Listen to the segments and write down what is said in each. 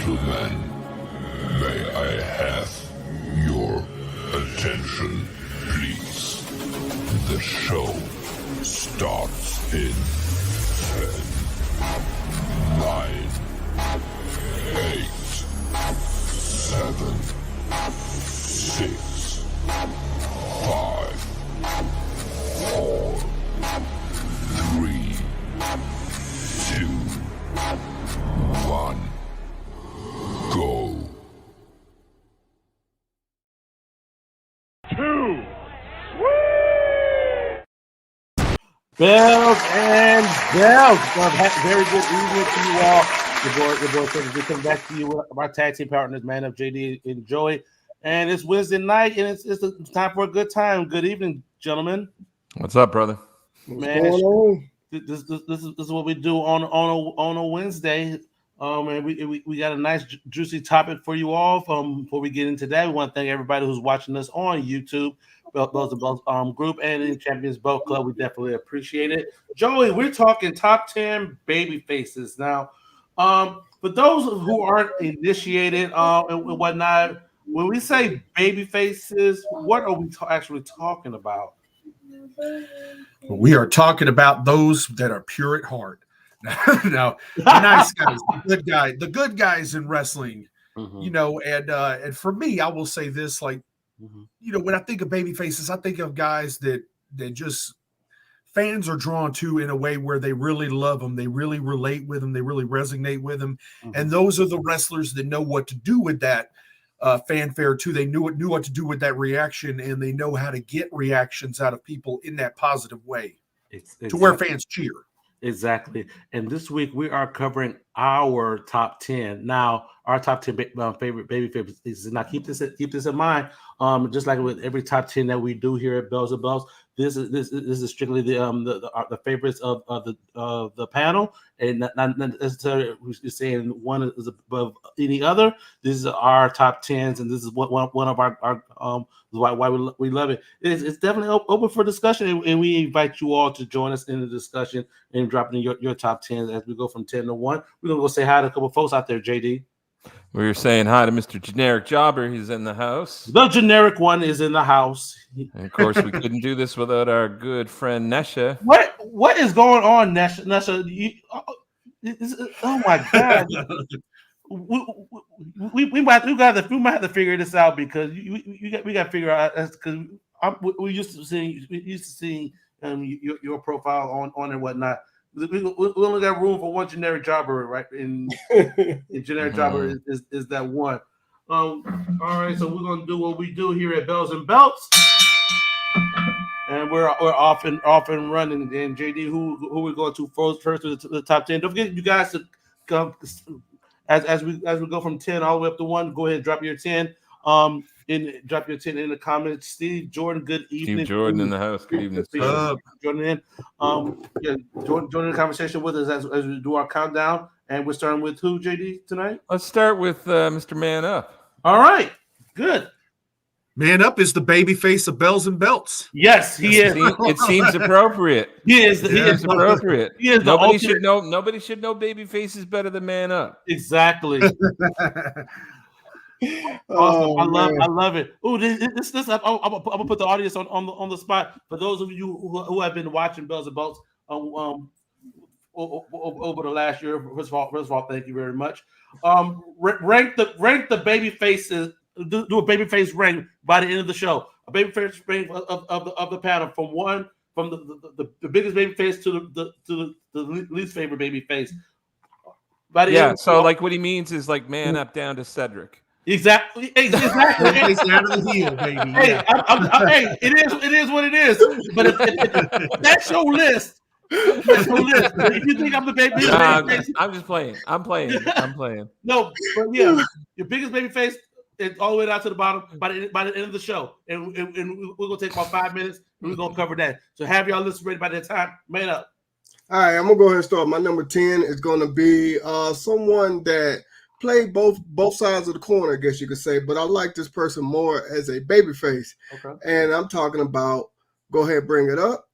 gentlemen, may I have your attention, please? The show starts in 10, 9, 8, 7, 6, 5, 4, 3, 2, 1, go. 2. Bells and bells. Well, very good evening to you all. Your boy, we come back to you with my tag team partners, Man Up, JD and Joey. And it's Wednesday night, and it's time for a good time. Good evening, gentlemen. What's up, brother? Man, this is what we do on a Wednesday. And we got a nice juicy topic for you all. Before we get into that, we want to thank everybody who's watching us on YouTube, Bells and Bells group, and in Champions Belt Club. We definitely appreciate it. Joey, we're talking top 10 baby faces now. For those who aren't initiated and whatnot, when we say baby faces, what are we actually talking about? We are talking about those that are pure at heart. Now, the nice guys, the good guys in wrestling, you know, and for me, I will say this, like, you know, when I think of baby faces, I think of guys that just fans are drawn to in a way where they really love them, they really relate with them, they really resonate with them, and those are the wrestlers that know what to do with that fanfare too. They knew what to do with that reaction, and they know how to get reactions out of people in that positive way to where fans cheer. Exactly. And this week we are covering our top 10. Now, our top 10 favorite baby favorites. Now, keep this in mind. Just like with every top 10 that we do here at Bells and Bells, this is strictly the favorites of the panel, and not necessarily we're saying one is above any other. This is our top 10s, and this is one of our why we love it. It's definitely open for discussion, and we invite you all to join us in the discussion and dropping your top 10 as we go from 10 to 1. We're gonna go say hi to a couple folks out there, JD. We were saying hi to Mr. Generic Jobber. He's in the house. The generic one is in the house. And of course, we couldn't do this without our good friend Nesha. What is going on, Nesha? Oh my God! we might have to figure this out, because we got to figure out, because we used to seeing your profile on and whatnot. We only got room for one generic jobber, right? And generic jobber is that one. All right, so we're gonna do what we do here at Bells and Belts, and we're off and running. And JD, who we going to first to the top 10? Don't forget, you guys, to come as we go from 10 all the way up to 1. Go ahead and drop your 10. Drop your 10 in the comments. Steve Jordan, good evening. Steve Jordan in the house. Good evening. Joining in. Joining the conversation with us as we do our countdown. And we're starting with who, JD, tonight? Let's start with Mr. Man Up. All right. Good. Man Up is the baby face of Bells and Belts. Yes, he is. It seems appropriate. He is appropriate. He is Nobody should know baby faces better than Man Up. Exactly. Awesome. I love it. Oh, this I'm gonna put the audience on the spot. For those of you who have been watching Bells and Belts over the last year, first of all, thank you very much. Rank the baby faces. Do a baby face rank by the end of the show. A baby face rank of the panel from the biggest baby face to the least favorite baby face. So like what he means is like Man Up down to Cedric. Exactly. Face out of the heel, baby. Hey, it is what it is. But if that's your list. If you think I'm the baby face, I'm just playing. I'm playing. No, but yeah, your biggest baby face is all the way down to the bottom by the end of the show, and we're gonna take about 5 minutes and we're gonna cover that. So have y'all list ready by that time. Man Up. All right, I'm gonna go ahead and start. My number 10 is gonna be someone that played both sides of the corner, I guess you could say, but I like this person more as a babyface. Okay. And I'm talking about, go ahead, bring it up.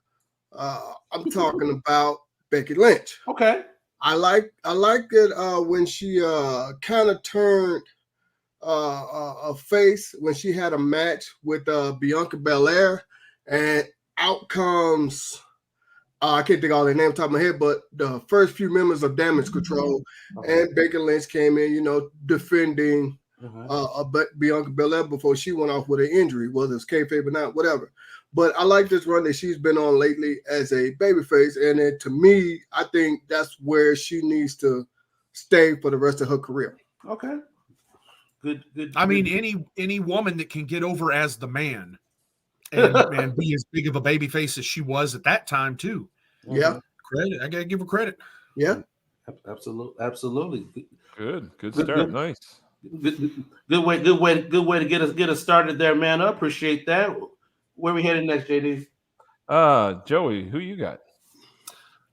I'm talking about Becky Lynch. Okay. I like it when she kind of turned a face when she had a match with Bianca Belair, and out comes I can't think of all their names top of my head, but the first few members of Damage Control and Becky Lynch came in, defending Bianca Belair before she went off with an injury, whether it's kayfabe or not, whatever. But I like this run that she's been on lately as a babyface, and then to me, I think that's where she needs to stay for the rest of her career. Okay. Good. I mean, any woman that can get over as the man and be as big of a babyface as she was at that time too. Yeah, credit. I gotta give her credit. Yeah, absolutely. Good start. Nice. Good way to get us started there, man. I appreciate that. Where we headed next, JD? Joey, who you got?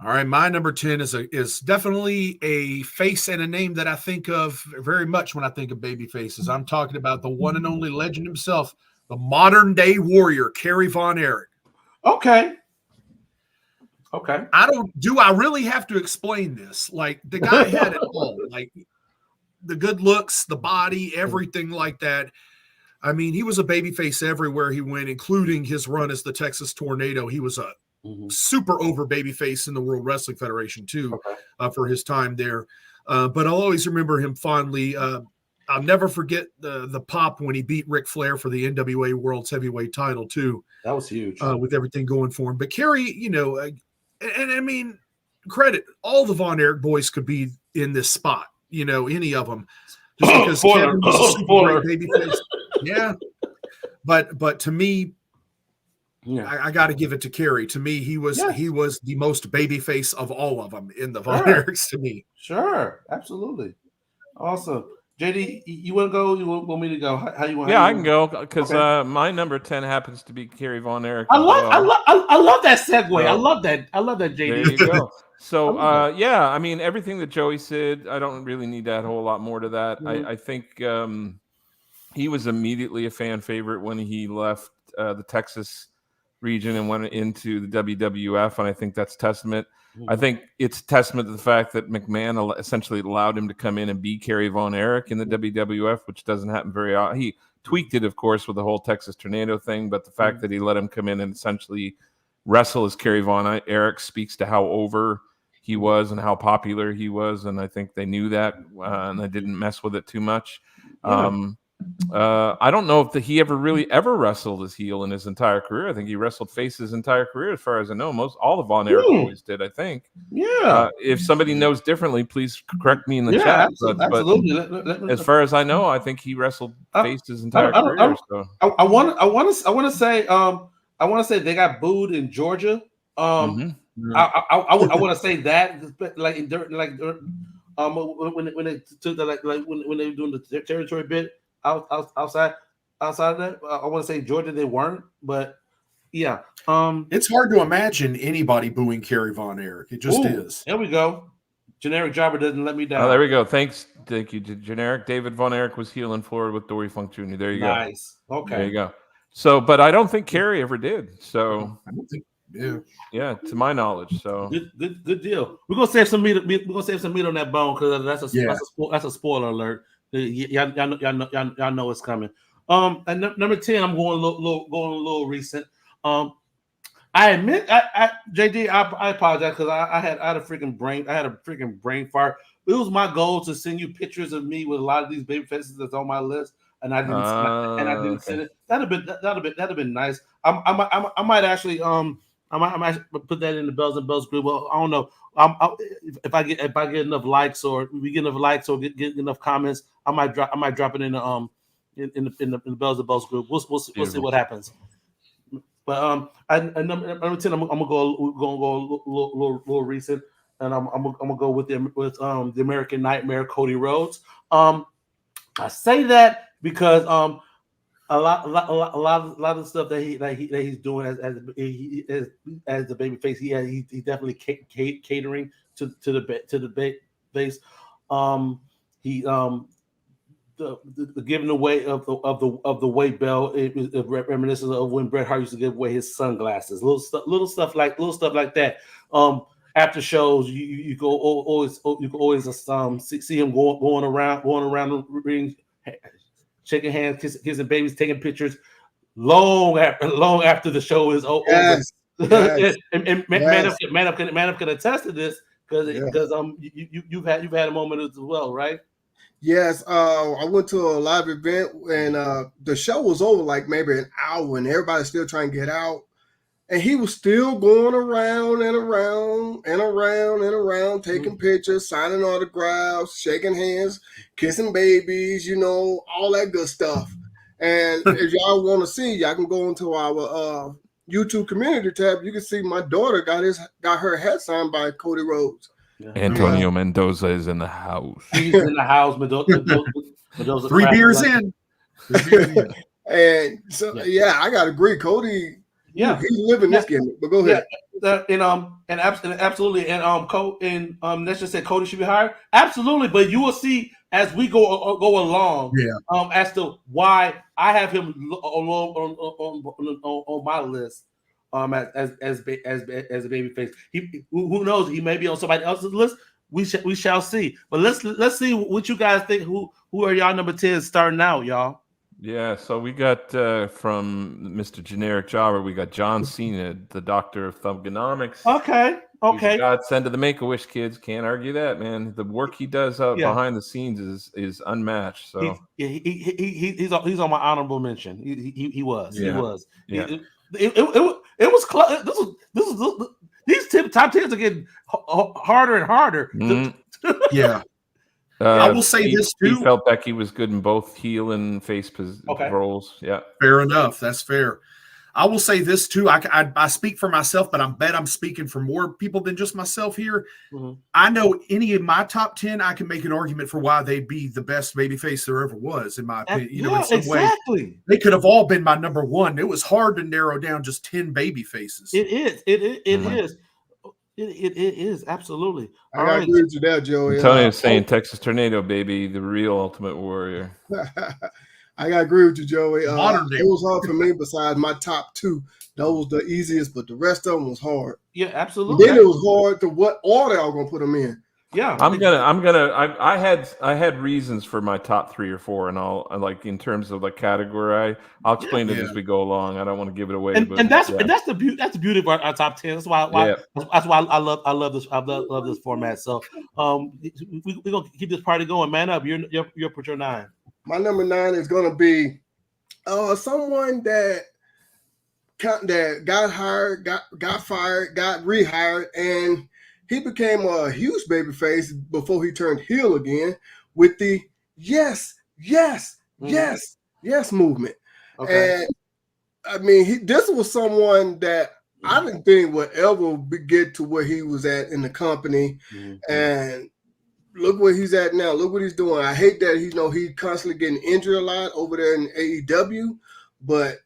All right, my number 10 is definitely a face and a name that I think of very much when I think of baby faces. I'm talking about the one and only legend himself, the modern day warrior, Kerry Von Erich. Okay. I really have to explain this? Like, the guy had it all, like the good looks, the body, everything like that. I mean, he was a babyface everywhere he went, including his run as the Texas Tornado. He was a super over babyface in the World Wrestling Federation too, for his time there. But I'll always remember him fondly. I'll never forget the pop when he beat Ric Flair for the NWA World's Heavyweight title too. That was huge with everything going for him. But Kerry, and I mean, credit, all the Von Erich boys could be in this spot. Any of them, just because Kevin was a super great babyface. Yeah, but to me, I got to give it to Kerry. To me, he was the most babyface of all of them in the Von Erichs. To me, sure, absolutely, awesome. JD, you want to go? You want me to go? How you want? Yeah, I can go because my number 10 happens to be Kerry Von Erich. I love that segue. I love that, JD. There you go. So, I mean, everything that Joey said, I don't really need to add a whole lot more to that. I think he was immediately a fan favorite when he left the Texas region and went into the WWF, and I think that's testament. I think it's testament to the fact that McMahon essentially allowed him to come in and be Kerry Von Erich in the WWF, which doesn't happen very often. He tweaked it, of course, with the whole Texas Tornado thing, but the fact that he let him come in and essentially wrestle as Kerry Von Erich speaks to how over he was and how popular he was, and I think they knew that, and they didn't mess with it too much. I don't know if he ever wrestled as heel in his entire career. I think he wrestled face his entire career, as far as I know. All the Von Erich boys did, I think. Yeah. If somebody knows differently, please correct me in the chat. Absolutely. But as far as I know, I think he wrestled face his entire career. I want to say they got booed in Georgia. I want to say that, like when they took the when they were doing the territory bit outside of that, I want to say Georgia they weren't, but yeah. It's hard to imagine anybody booing Kerry Von Erich. It just is. There we go. Generic Jobber doesn't let me down. Oh, there we go. Thank you. Generic David Von Erich was heel in Florida with Dory Funk Jr. There you go. Nice. Okay. There you go. So, but I don't think Kerry ever did. So I don't think. Yeah, to my knowledge. So good deal. We're gonna save some meat. We're gonna save some meat on that bone because that's a spoiler alert. Y'all know it's coming. And number 10, I'm going a little recent. I admit, JD, I apologize because I had a freaking brain fart. It was my goal to send you pictures of me with a lot of these baby faces that's on my list, and I didn't send it. That'd have been nice. I might actually I might put that in the Bells and Bells group. Well, I don't know. If I get enough likes or we get enough likes or get enough comments, I might drop it in the Bells and Bells group. We'll see what happens. But number 10, I'm gonna go a little recent, and I'm gonna go with the American Nightmare, Cody Rhodes. I say that because a lot of the stuff that he's doing as the baby face, he's definitely catering to the base. The giving away of the weight belt is reminiscent of when Bret Hart used to give away his sunglasses, little stuff like that. after shows, you go always you can always see him going around the ring, shaking hands, kissing babies, taking pictures long after the show is over. Yes. Yes. and Man Up can attest to this because you've had a moment as well, right? Yes, I went to a live event and the show was over like maybe an hour and everybody's still trying to get out. And he was still going around and around and around and around, taking pictures, signing autographs, shaking hands, kissing babies, you know, all that good stuff. And if y'all want to see, y'all can go into our YouTube community tab. You can see my daughter got her hat signed by Cody Rhodes. Antonio Mendoza is in the house. He's in the house. Mendoza Three beers in. And so, yeah, I got to agree. Cody, he's living this game. But go ahead. And absolutely. And let's just say Cody should be hired. Absolutely. But you will see as we go along as to why I have him on my list. As a baby face, who knows? He may be on somebody else's list. We shall see. But let's see what you guys think. Who are y'all number 10 starting out, y'all? Yeah, so we got from Mr. Generic Jobber, we got John Cena, the doctor of thugonomics. Okay. God send to the Make-A-Wish kids. Can't argue that, man. The work he does out behind the scenes is unmatched. So he's on my honorable mention. He was. Yeah. It was close. This was these top 10s are getting harder and harder. Yeah. I will say this too. He felt Becky was good in both heel and face roles. Yeah. Fair enough. That's fair. I will say this too. I speak for myself, but I bet I'm speaking for more people than just myself here. Mm-hmm. I know any of my top 10, I can make an argument for why they'd be the best babyface there ever was, in my opinion. You know, in some way, they could have all been my number one. It was hard to narrow down just 10 baby faces. It is. It is absolutely. I got to agree with you there, Joey. Antonio's saying Texas Tornado, baby, the real Ultimate Warrior. I got to agree with you, Joey. It Modern day. was hard for me. Besides my top 2, that was the easiest, but the rest of them was hard. Yeah, absolutely. And then it was hard to what order I was gonna put them in. Yeah, I had reasons for my top 3 or 4, and I'll like in terms of the category. I'll explain it as we go along. I don't want to give it away. And that's the beauty of our top 10. That's why I love this. I love this format. So we're gonna keep this party going. Man up. You're put your 9. My number 9 is gonna be someone that got hired, got fired, got rehired, and he became a huge babyface before he turned heel again with the yes movement. Okay. And I mean, this was someone that I didn't think would ever get to where he was at in the company. Mm-hmm. And look where he's at now. Look what he's doing. I hate that he's constantly getting injured a lot over there in AEW, but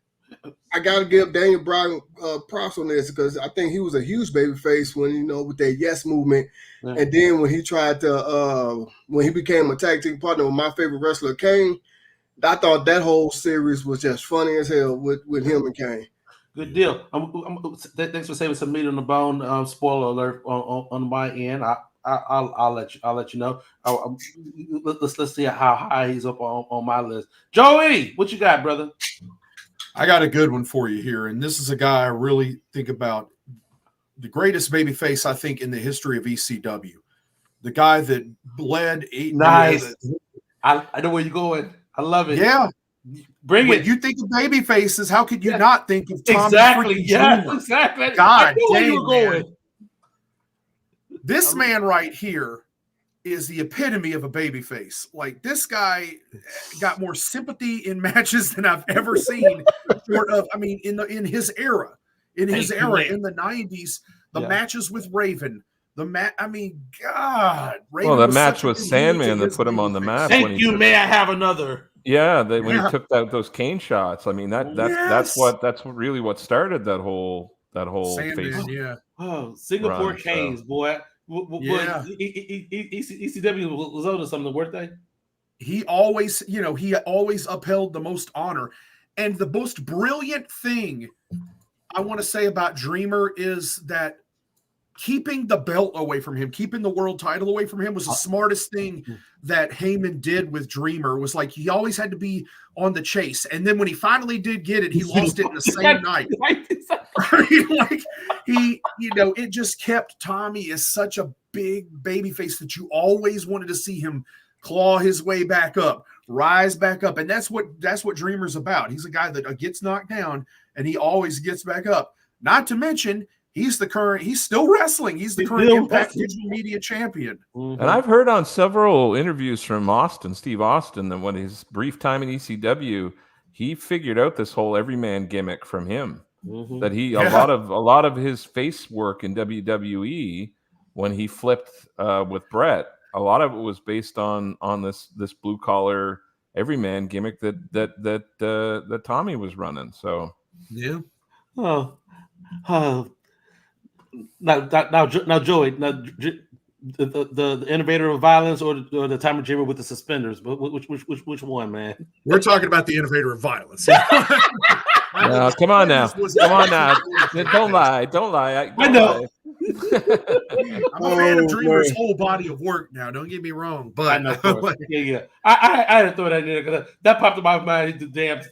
I gotta give Daniel Bryan props on this because I think he was a huge babyface when with that yes movement, and then when he tried to when he became a tag team partner with my favorite wrestler Kane, I thought that whole series was just funny as hell with him and Kane. Good deal. Thanks for saving some meat on the bone. Spoiler alert on my end. I'll let you know. Let's see how high he's up on my list. Joey, what you got, brother? I got a good one for you here, and this is a guy I really think about, the greatest babyface I think in the history of ECW. The guy that bled. Nice. I know where you're going. I love it. Yeah. Bring it. You think of baby faces, how could you not think of Tommy? Exactly. Yeah, exactly. God damn, man. This man right here is the epitome of a baby face. Like, this guy got more sympathy in matches than I've ever seen. In his era, in the 90s, the matches with Raven. God, Raven. Well, the match with Sandman that put him on the map. Thank you. May I have another? Yeah, when he took those cane shots. I mean, that's really what started that whole Sandman, face. Yeah. Oh, Singapore canes, boy. Yeah. ECW was owed something, weren't they? He always upheld the most honor. And the most brilliant thing I want to say about Dreamer is that keeping the belt away from him, keeping the world title away from him was the smartest thing that Heyman did with Dreamer. Was like he always had to be on the chase, and then when he finally did get it, he lost it in the same night. Like it just kept Tommy as such a big baby face that you always wanted to see him claw his way back up, rise back up, and that's what Dreamer's about. He's a guy that gets knocked down and he always gets back up. Not to mention, he's still wrestling. He's the current Impact Digital Media champion. And I've heard on several interviews from Steve Austin, that when his brief time in ECW, he figured out this whole everyman gimmick from him. That a lot of his face work in WWE when he flipped with Brett, a lot of it was based on this blue collar everyman gimmick that Tommy was running. So yeah. Now, Joey, the innovator of violence or the Tommy Dreamer with the suspenders? Which one, man? We're talking about the innovator of violence. Come on now. Don't lie. I know. I'm a fan of Dreamer's whole body of work now. Don't get me wrong, but I know. I had to throw that in there because that popped in my mind. The damn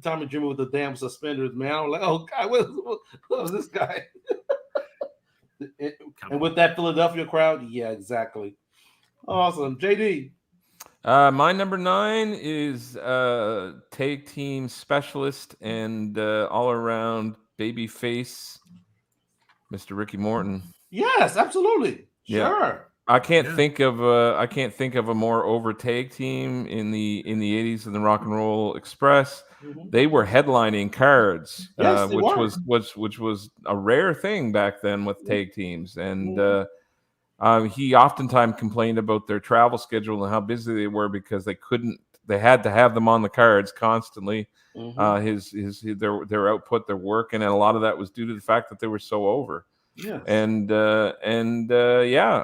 Tommy Dreamer with the damn suspenders, man. I was like, oh God, what was this guy? And with that Philadelphia crowd, yeah, exactly. Awesome, JD. My number 9 is tag team specialist and all around baby face, Mr. Ricky Morton. Yes, absolutely. Yeah. Sure. I can't think of a more over tag team in the 80s in the Rock and Roll Express. They were headlining cards, which was a rare thing back then with tag teams, and he oftentimes complained about their travel schedule and how busy they were because they had to have them on the cards constantly. Their output, their work, and a lot of that was due to the fact that they were so over. Yeah.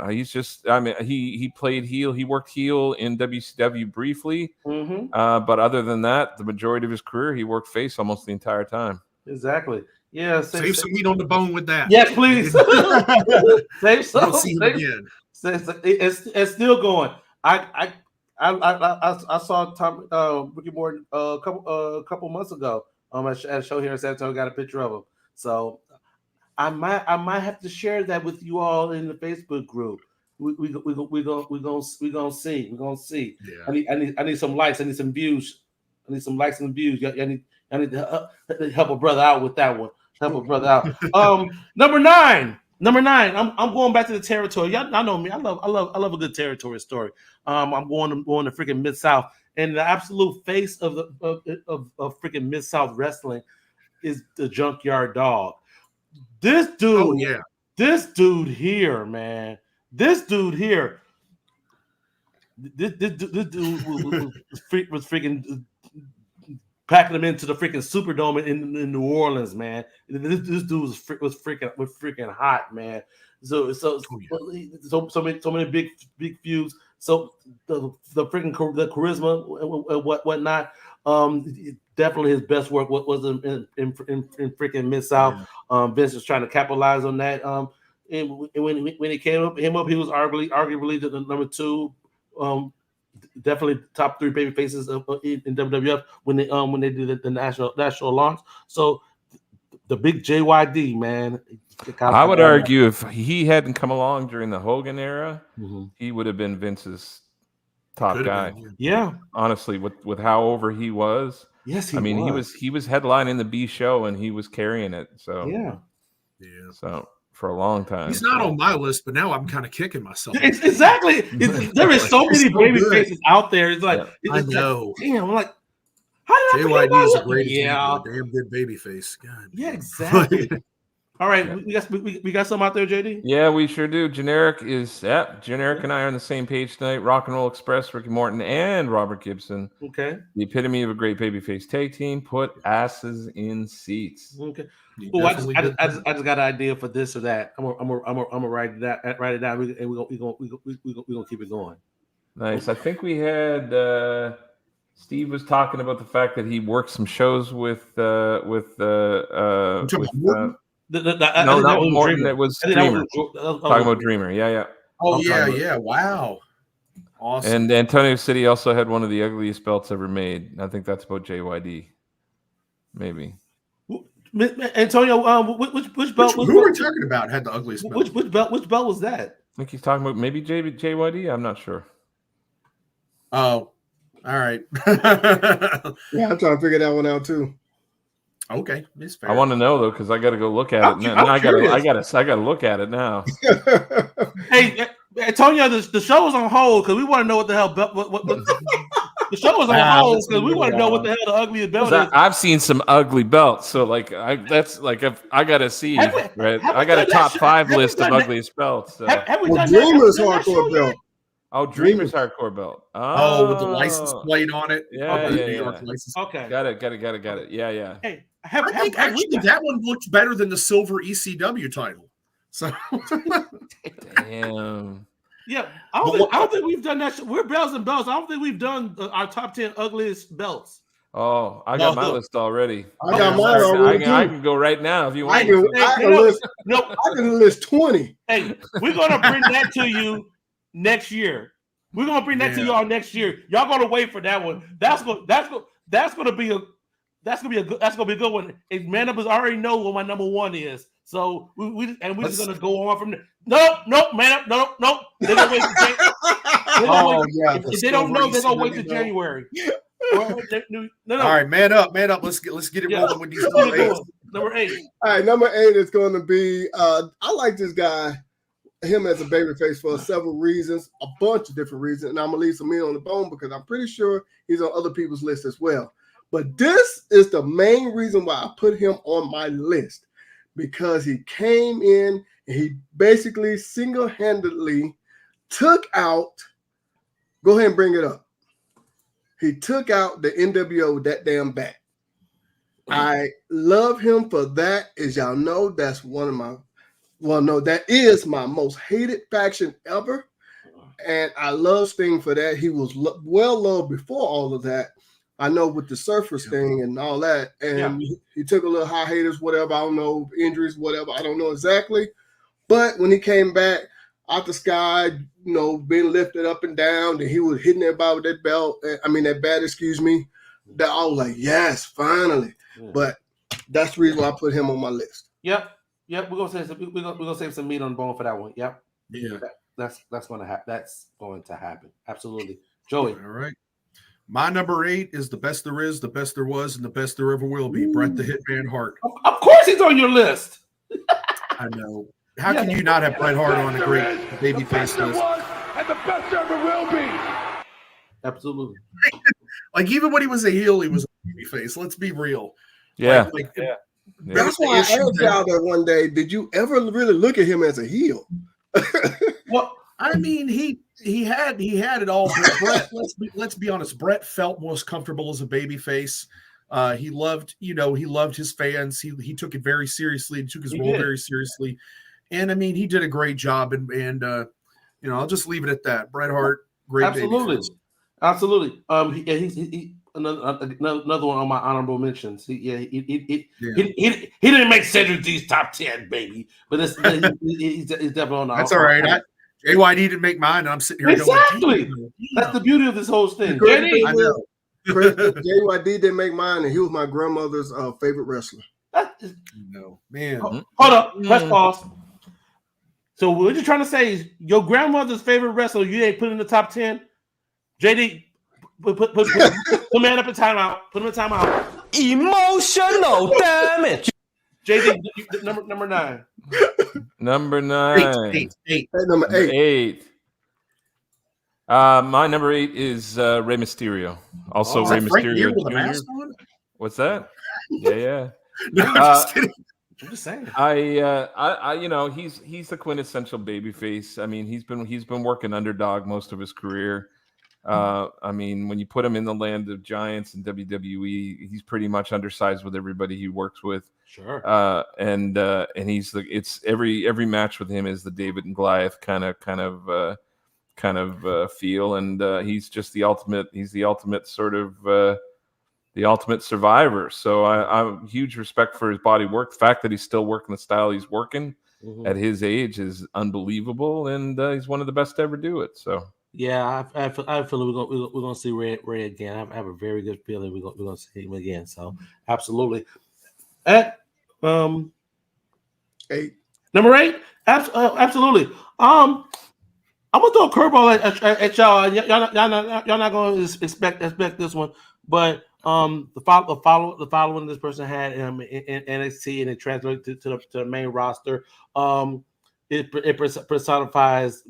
He's just, he played heel. He worked heel in WCW briefly. But other than that, the majority of his career, he worked face almost the entire time. Exactly. Yeah. Save some meat on the bone with that. Yes, please. Save some. See him again. It's still going. I saw Ricky Morton a couple months ago at a show here in San Antonio. Got a picture of him. So I might have to share that with you all in the Facebook group. We gonna see. Yeah. I need some likes. I need some views. I need some likes and views. I need to help a brother out with that one. Help a brother out. Number 9. I'm going back to the territory. Y'all know me. I love a good territory story. I'm going to freaking Mid-South, and the absolute face of freaking Mid-South wrestling is the Junkyard Dog. This dude, this dude here, man. This dude here. This dude was freaking packing them into the freaking Superdome in New Orleans, man. This dude was freaking hot, man. So many big feuds. So the freaking the charisma and whatnot. Definitely his best work was in freaking Mid-South. Vince was trying to capitalize on that. And when he came up, he was arguably the number 2. Definitely top 3 baby faces in WWF when they did the national launch. So the big JYD, man. I would argue if he hadn't come along during the Hogan era, he would have been Vince's top guy. Yeah, honestly, with how over he was. Yes, he was headlining the B show and he was carrying it. So yeah. So for a long time, he's not on my list, but now I'm kind of kicking myself. Exactly. There is so many baby faces out there. It's like I know. Damn, I'm like, how did I JYD is a great example? Damn good baby face. God. Yeah, exactly. All right, we got some out there, JD. Yeah, we sure do. Generic and I are on the same page tonight. Rock and Roll Express, Ricky Morton and Robert Gibson. Okay. The epitome of a great babyface tag team. Put asses in seats. Okay. Well, I just got an idea for this or that. I'm gonna write it down, and we're gonna keep it going. Nice. I think we had Steve was talking about the fact that he worked some shows with No, not with Morton. It was Dreamer. Talking about Dreamer. Yeah. Oh, yeah. Wow. Awesome. And Antonio City also had one of the ugliest belts ever made. I think that's about JYD. Maybe. Antonio, which belt? Who are we talking about? Had the ugliest belt? Which belt? Which belt was that? I think he's talking about maybe JYD. I'm not sure. Oh, all right. Yeah, I'm trying to figure that one out too. Okay, it's fair. I want to know though because I got to go look at it now. I got to look at it now. Hey, Antonio, the show is on hold because we want to know what the hell. What the show is on hold because we want to know what the hell the ugliest belt is. I've seen some ugly belts, so I got to see. Right, I got a top 5 list of ugliest belts. So. Have we done Dreamer's that hardcore belt. Oh, Dreamer's hardcore belt. Oh, with the license plate on it. Yeah. Okay. Got it. Yeah. Hey, I think actually that one looked better than the silver ECW title. So, damn. Yeah, I don't think we've done that. We're bells and belts. I don't think we've done our top 10 ugliest belts. Oh, I got my list already. I got mine already. I can go right now if you want. I can list 20. Hey, we're gonna bring that to you next year. We're gonna bring that to y'all next year. Y'all gonna wait for that one. That's gonna be a good one. And Man Up has already know what my number 1 is. So we're just gonna go on from there. Nope, Man Up, nope. They're gonna wait if they don't know, they're gonna wait till January. No. All right, man up. Let's get it rolling with these number 8. All right, number 8 is going to be. I like this guy, him as a babyface for several reasons, a bunch of different reasons, and I'm gonna leave some meat on the bone because I'm pretty sure he's on other people's list as well. But this is the main reason why I put him on my list because he came in and he basically single-handedly took out. Go ahead and bring it up. He took out the NWO that damn bad. I love him for that. As y'all know, that's one of my, that is my most hated faction ever. And I love Sting for that. He was well loved before all of that. I know with the Surfers thing and all that. And he took a little hiatus, whatever. I don't know, injuries, whatever. I don't know exactly. But when he came back out the sky, being lifted up and down, and he was hitting everybody with that belt. That bat, excuse me. That I was like, yes, finally. Yeah. But that's the reason why I put him on my list. Yep. We're gonna save some meat on the bone for that one. Yep. Yeah. That's going to happen. That's going to happen. Absolutely. Joey. All right. My number 8 is the best there is, the best there was, and the best there ever will be. Bret the Hitman Hart. Of course, he's on your list. I know. How can you not have Bret Hart on a great babyface list? And the best there ever will be. Absolutely. Like even when he was a heel, he was a babyface. Let's be real. Yeah. That's why I asked y'all that one day. Did you ever really look at him as a heel? Well, I mean, he had it all. Bret, let's be honest. Bret felt most comfortable as a babyface. He loved his fans. He took it very seriously. He took his role very seriously. And I mean, he did a great job, and I'll just leave it at that. Bret Hart, great, absolutely. He another one on my honorable mentions. He didn't make Cedric G's top 10, baby, but he's definitely on. That's all right. JYD didn't make mine, and I'm sitting here. Exactly. Going, that's the beauty of this whole thing. I know. JYD didn't make mine, and he was my grandmother's favorite wrestler. No, man. Hold up. Let's pause. So what you're trying to say is your grandmother's favorite wrestler you ain't put in the top 10? JD, put man up in timeout. Put him in timeout. Emotional damage. JD, number 9. Number 9. Eight. Number 8. My number 8 is Rey Mysterio. Also, Rey Mysterio Jr. What's that? Yeah. No, I'm just kidding. I'm just saying. He's the quintessential babyface. I mean, he's been working underdog most of his career. When you put him in the land of giants in WWE, he's pretty much undersized with everybody he works with. Sure. And it's every match with him is the David and Goliath kind of feel, and he's just the ultimate. He's the ultimate sort of the Ultimate Survivor. So I'm huge respect for his body work. The fact that he's still working the style he's working at his age is unbelievable, and he's one of the best to ever do it. So yeah, I feel we're gonna see Ray again. I have a very good feeling we're gonna see him again. So absolutely. At 8. number 8, absolutely. I'm gonna throw a curveball at y'all. Y'all not gonna expect this one, but the following this person had in NXT and it translated to the main roster. It personifies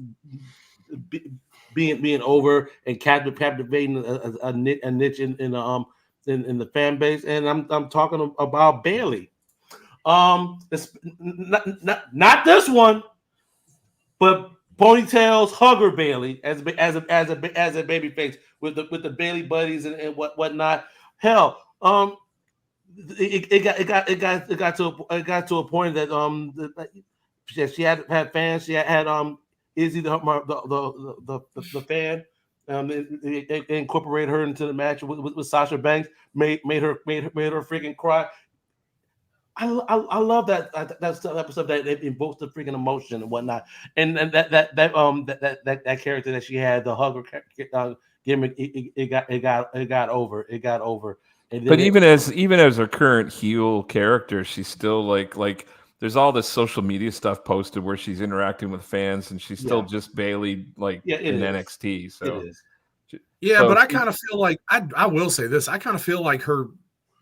being over and captivating a niche in the fan base, and I'm talking about Bayley. It's not this one, but Ponytail's Hugger Bayley as a baby face with the Bayley buddies and whatnot. Hell, it got to a point that she had fans. She had Izzy the fan. They incorporated her into the match with Sasha Banks. Made her freaking cry. I love that episode that it invokes the freaking emotion and whatnot, and that character that she had, the hugger gimmick, it got over. But even as her current heel character, she's still like there's all this social media stuff posted where she's interacting with fans, and she's still just Bayley in NXT. So it is. Yeah, but I kind of feel like I will say this. I kind of feel like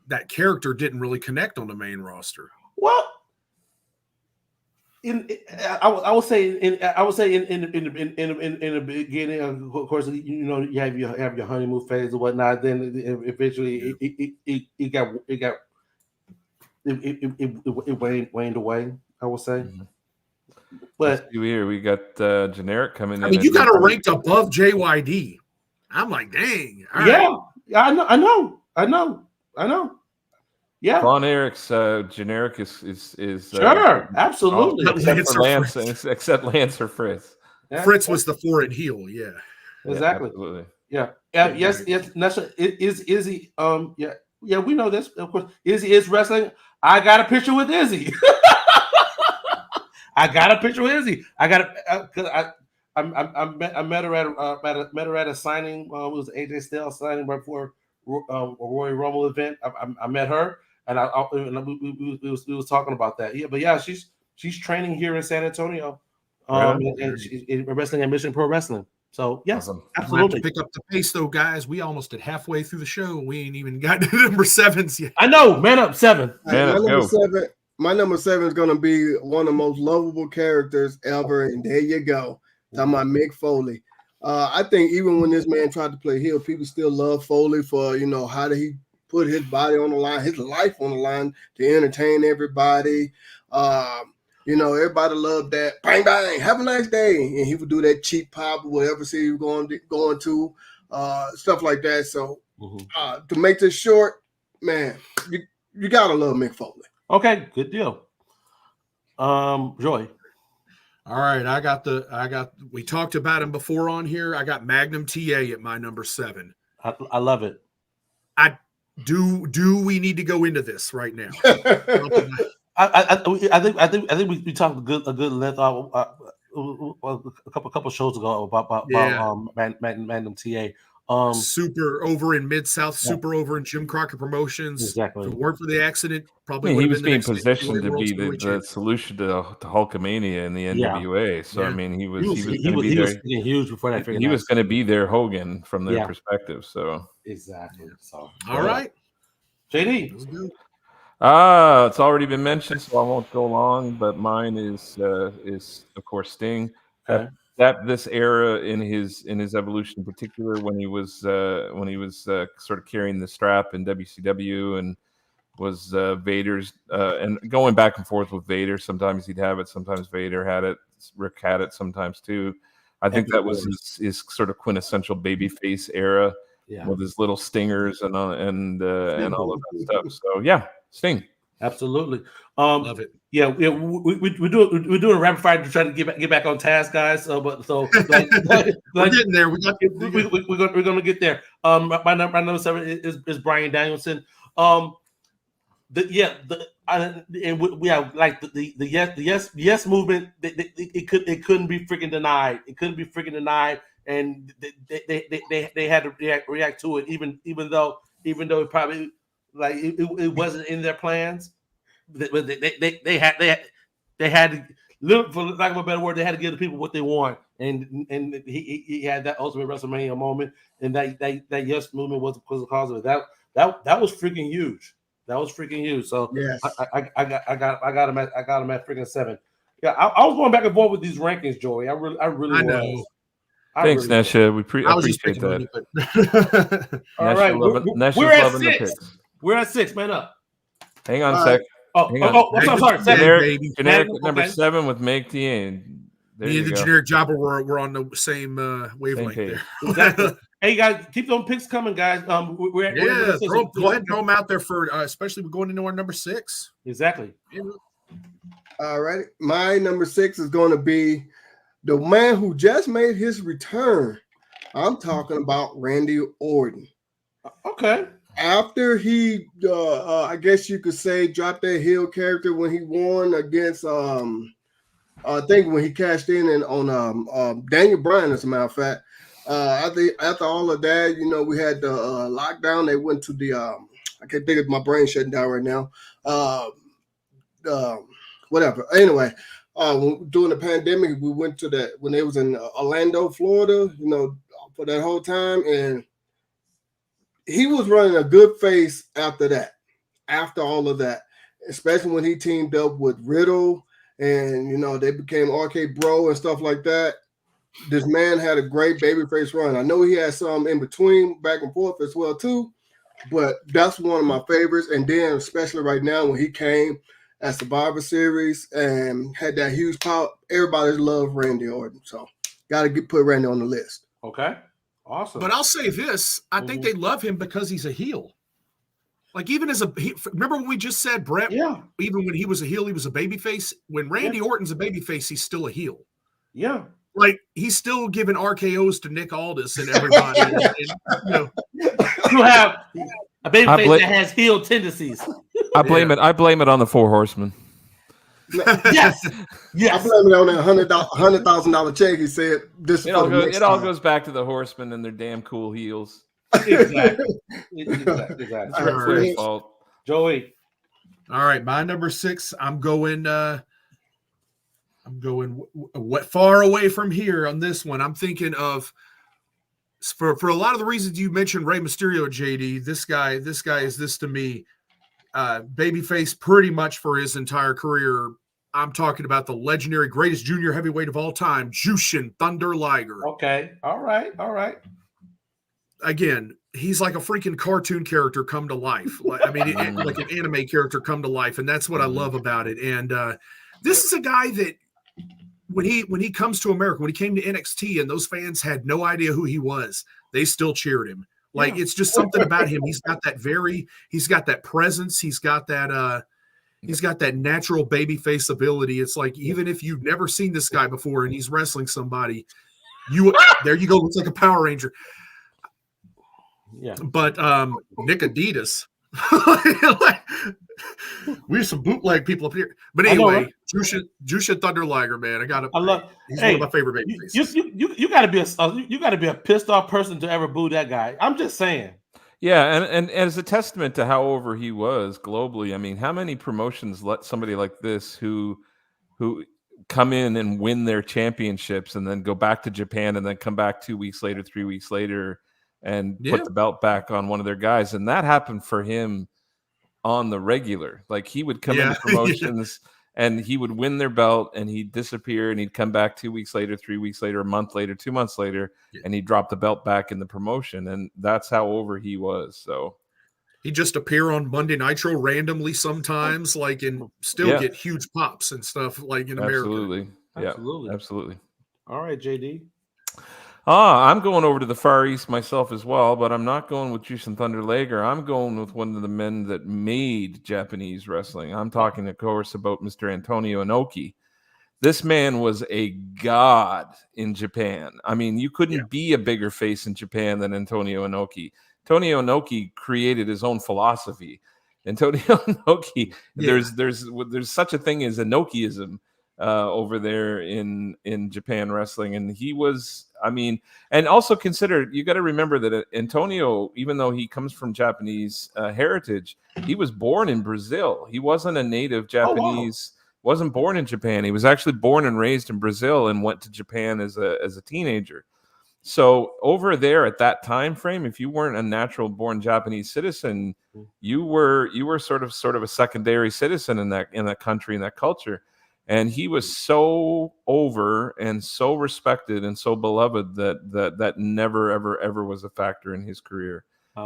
that character didn't really connect on the main roster. Well, I would say in the beginning, of course, you have your honeymoon phase or whatnot. Then eventually it waned away. I would say. But here we got Generic coming in. I mean, you got her ranked above JYD. I'm like, dang. All yeah, right. I know. Yeah, Von Erich's Generic is sure, absolutely. Except Lance or Fritz. Yeah. Fritz was the foreign heel. Yeah, exactly. Absolutely. Yeah. Yes. That's Izzy. Yeah. We know this. Of course, Izzy is wrestling. I got a picture with Izzy. I met her at a signing. It was AJ Styles signing right before a Royal Rumble event. I met her, and we was talking about that. Yeah, but yeah, she's training here in San Antonio, and she's wrestling at Mission Pro Wrestling. So yes, awesome. absolutely. Pick up the pace though, guys. We almost at halfway through the show. We ain't even got to number 7s yet. I know, man up 7. My number 7 is going to be one of the most lovable characters ever, and there you go. Talking about Mick Foley. I think even when this man tried to play heel, people still love Foley for, how did he put his body on the line, his life on the line to entertain everybody. Everybody loved that. Bang, bang, have a nice day. And he would do that cheap pop or whatever city he was going to, stuff like that. So to make this short, man, you got to love Mick Foley. Okay, good deal. Joy. All right, we talked about him before on here. I got Magnum TA at my number 7. I love it. Do we need to go into this right now? I think we talked a good length a couple shows ago about Magnum TA. Super over in Mid-South, super over in Jim Crockett Promotions. Exactly. If it weren't for the accident, probably he was being positioned to be the solution to Hulkamania in the NWA. So I mean, he was huge before that. He was going to be their Hogan from their perspective. So exactly. So all right, JD. It's already been mentioned, so I won't go long. But mine is of course Sting. Okay. That this era in his evolution, in particular when he was sort of carrying the strap in WCW and was Vader's and going back and forth with Vader. Sometimes he'd have it, sometimes Vader had it. Rick had it sometimes too. I think that was his sort of quintessential babyface era with his little stingers and all of that stuff. So yeah, Sting. Absolutely. Love it. Yeah, we're doing a rapid fire to try to get back on task, guys. Like, We're getting there. We're gonna get there. My number 7 is Bryan Danielson. We have like the yes movement. It couldn't be freaking denied. It couldn't be freaking denied, and they had to react to it, even though it probably like it wasn't in their plans. They had to, for lack of a better word, they had to give the people what they want, and he had that ultimate WrestleMania moment, and that yes movement was the cause of it. That was freaking huge. That was freaking huge. So yes. I got him at freaking 7. Yeah, I was going back and forth with these rankings, Joey. I really was. Thanks, Nesha. We appreciate that. All right, we're at 6. We're at 6. Man up. Hang on a sec. I'm sorry. Generic number 7 with Meg Tien. Me and the generic jobber we're on the same wavelength there. Exactly. Hey guys, keep those picks coming, guys. Go ahead and throw them out there for especially going into our number 6. Exactly. All right, my number 6 is going to be the man who just made his return. I'm talking about Randy Orton. Okay. After he, I guess you could say, dropped that heel character when he won against, I think when he cashed in on Daniel Bryan, as a matter of fact. After all of that, we had the lockdown. They went to the I can't think of, my brain shutting down right now. Whatever. Anyway, during the pandemic, we went to that when they was in Orlando, Florida. For that whole time, and he was running a good face after that. After all of that, especially when he teamed up with Riddle, and they became RK Bro and stuff like that. This man had a great babyface run. I know he had some in between, back and forth as well too, but that's one of my favorites. And then especially right now when he came at Survivor Series and had that huge pop, everybody loved Randy Orton. So got to put Randy on the list. Okay, awesome. But I'll say this: I think they love him because he's a heel. Like even remember when we just said Brett? Yeah. Even when he was a heel, he was a babyface. When Randy Orton's a babyface, he's still a heel. Yeah. Like he's still giving RKOs to Nick Aldis and everybody. You have a babyface that has heel tendencies. I blame it on the 4 Horsemen. Yes. I blame it on that $100,000 check. He said this. It all goes back to the Horsemen and their damn cool heels. Exactly. It's Flair's fault. Joey. All right, my number 6. I'm going far away from here on this one. I'm thinking of for a lot of the reasons you mentioned Rey Mysterio, JD. This guy is this to me. Babyface pretty much for his entire career. I'm talking about the legendary greatest junior heavyweight of all time, Jushin Thunder Liger. Okay. All right. Again, he's like a freaking cartoon character come to life. Like an anime character come to life, and that's what I love about it. And this is a guy that when he comes to America, when he came to NXT, and those fans had no idea who he was, they still cheered him. Like it's just something about him. He's got that presence. He's got that natural babyface ability. It's like even if you've never seen this guy before and he's wrestling somebody, there you go. Looks like a Power Ranger. Yeah. But Nick Adidas. We have some bootleg people up here. But anyway, Jushin Thunder Liger, man. He's one of my favorite babyfaces. You gotta be a pissed off person to ever boo that guy. I'm just saying. Yeah, and as a testament to how over he was globally, I mean, how many promotions let somebody like this who come in and win their championships and then go back to Japan and then come back 2 weeks later, 3 weeks later and put the belt back on one of their guys. And that happened for him on the regular. Like he would come into promotions and he would win their belt and he'd disappear and he'd come back 2 weeks later, 3 weeks later, a month later, 2 months later, and he'd drop the belt back in the promotion. And that's how over he was. So he'd just appear on Monday Nitro randomly sometimes, and still get huge pops and stuff like in America. Absolutely. Yeah, absolutely. All right, JD. I'm going over to the Far East myself as well, but I'm not going with Jushin Thunder Liger. I'm going with one of the men that made Japanese wrestling. I'm talking, of course, about Mr. Antonio Inoki. This man was a god in Japan. I mean, you couldn't be a bigger face in Japan than Antonio Inoki. Antonio Inoki created his own philosophy. Antonio Inoki, there's such a thing as Inokiism over there in Japan wrestling, and he was, I mean, and also consider, you got to remember that Antonio, even though he comes from Japanese heritage, he was born in Brazil. He wasn't a native Japanese. Wasn't born in Japan. He was actually born and raised in Brazil and went to Japan as a teenager. So over there at that time frame, if you weren't a natural born Japanese citizen, you were sort of a secondary citizen in that country, in that culture. And he was so over and so respected and so beloved that never ever was a factor in his career.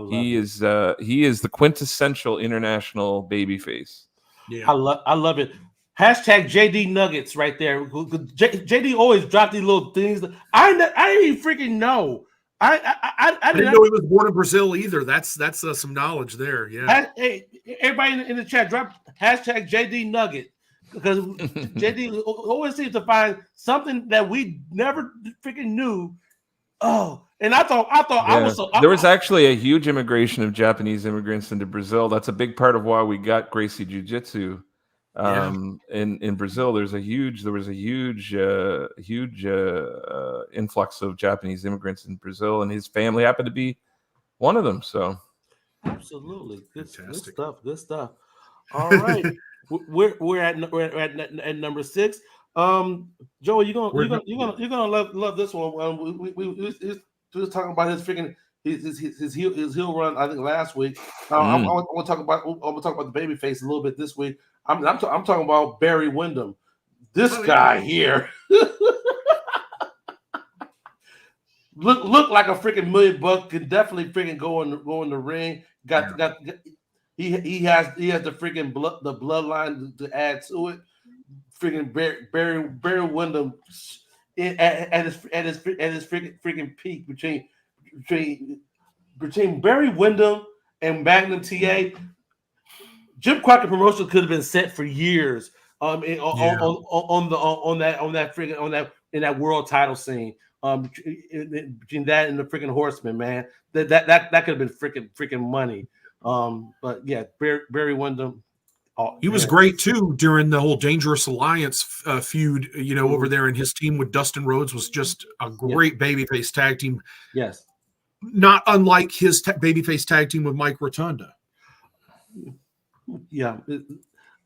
He is the quintessential international babyface. Yeah, I love it. Hashtag JD Nuggets right there. JD always dropped these little things. I didn't even freaking know. I didn't know he was born in Brazil either. That's some knowledge there. Yeah. Hey, everybody in the chat, drop hashtag JD Nugget, because JD always seems to find something that we never freaking knew. Oh, and I thought I was so. There was actually a huge immigration of Japanese immigrants into Brazil. That's a big part of why we got Gracie Jiu-Jitsu. In Brazil, there was a huge influx of Japanese immigrants in Brazil, and his family happened to be one of them. So, absolutely, good stuff. All right, we're at number 6. Joey, you're gonna love this one. We was talking about his freaking his heel run, I think, last week. I'm gonna talk about the babyface a little bit this week. I'm talking about Barry Windham. This guy here look like a freaking $1 million. Could definitely freaking go in the ring. He has the freaking the bloodline to add to it. Freaking Barry Windham at his freaking peak between Barry Windham and Magnum TA. Jim Crockett Promotions could have been set for years in that world title scene. Between that and the freaking Horseman, man, that could have been freaking money. But yeah, Barry Windham. He was great too during the whole Dangerous Alliance feud. Over there, and his team with Dustin Rhodes was just a great babyface tag team. Yes, not unlike his babyface tag team with Mike Rotunda. Yeah,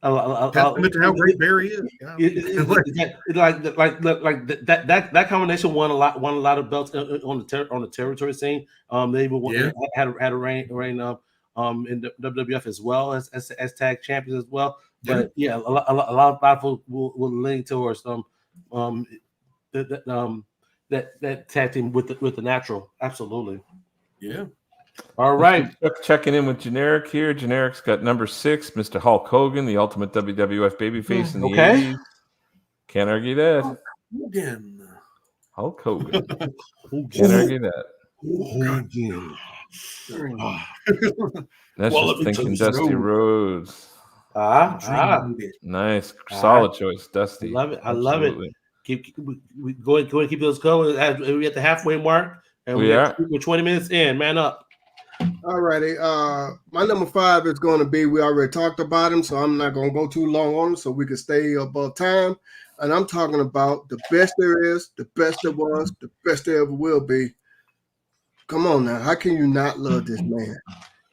testament to how great Barry is. That combination won a lot of belts on the territory scene. They even had a reign in the WWF as well as tag champions as well. But a lot of people will lean towards that tag team with the Natural. Absolutely. Yeah. All right. Checking in with Generic here. Generic's got number 6, Mr. Hulk Hogan, the ultimate WWF babyface in the 80s. Can't argue that. Hulk Hogan. Can't argue that. That's just thinking Dusty Rhodes. Nice. Solid choice, Dusty. I love it. Keep go ahead and keep those going. We're at the halfway mark, and we're 20 minutes in. Man up. All righty. My number 5 is going to be, we already talked about him, so I'm not going to go too long on him so we can stay above time. And I'm talking about the best there is, the best there was, the best there ever will be. Come on now. How can you not love this man?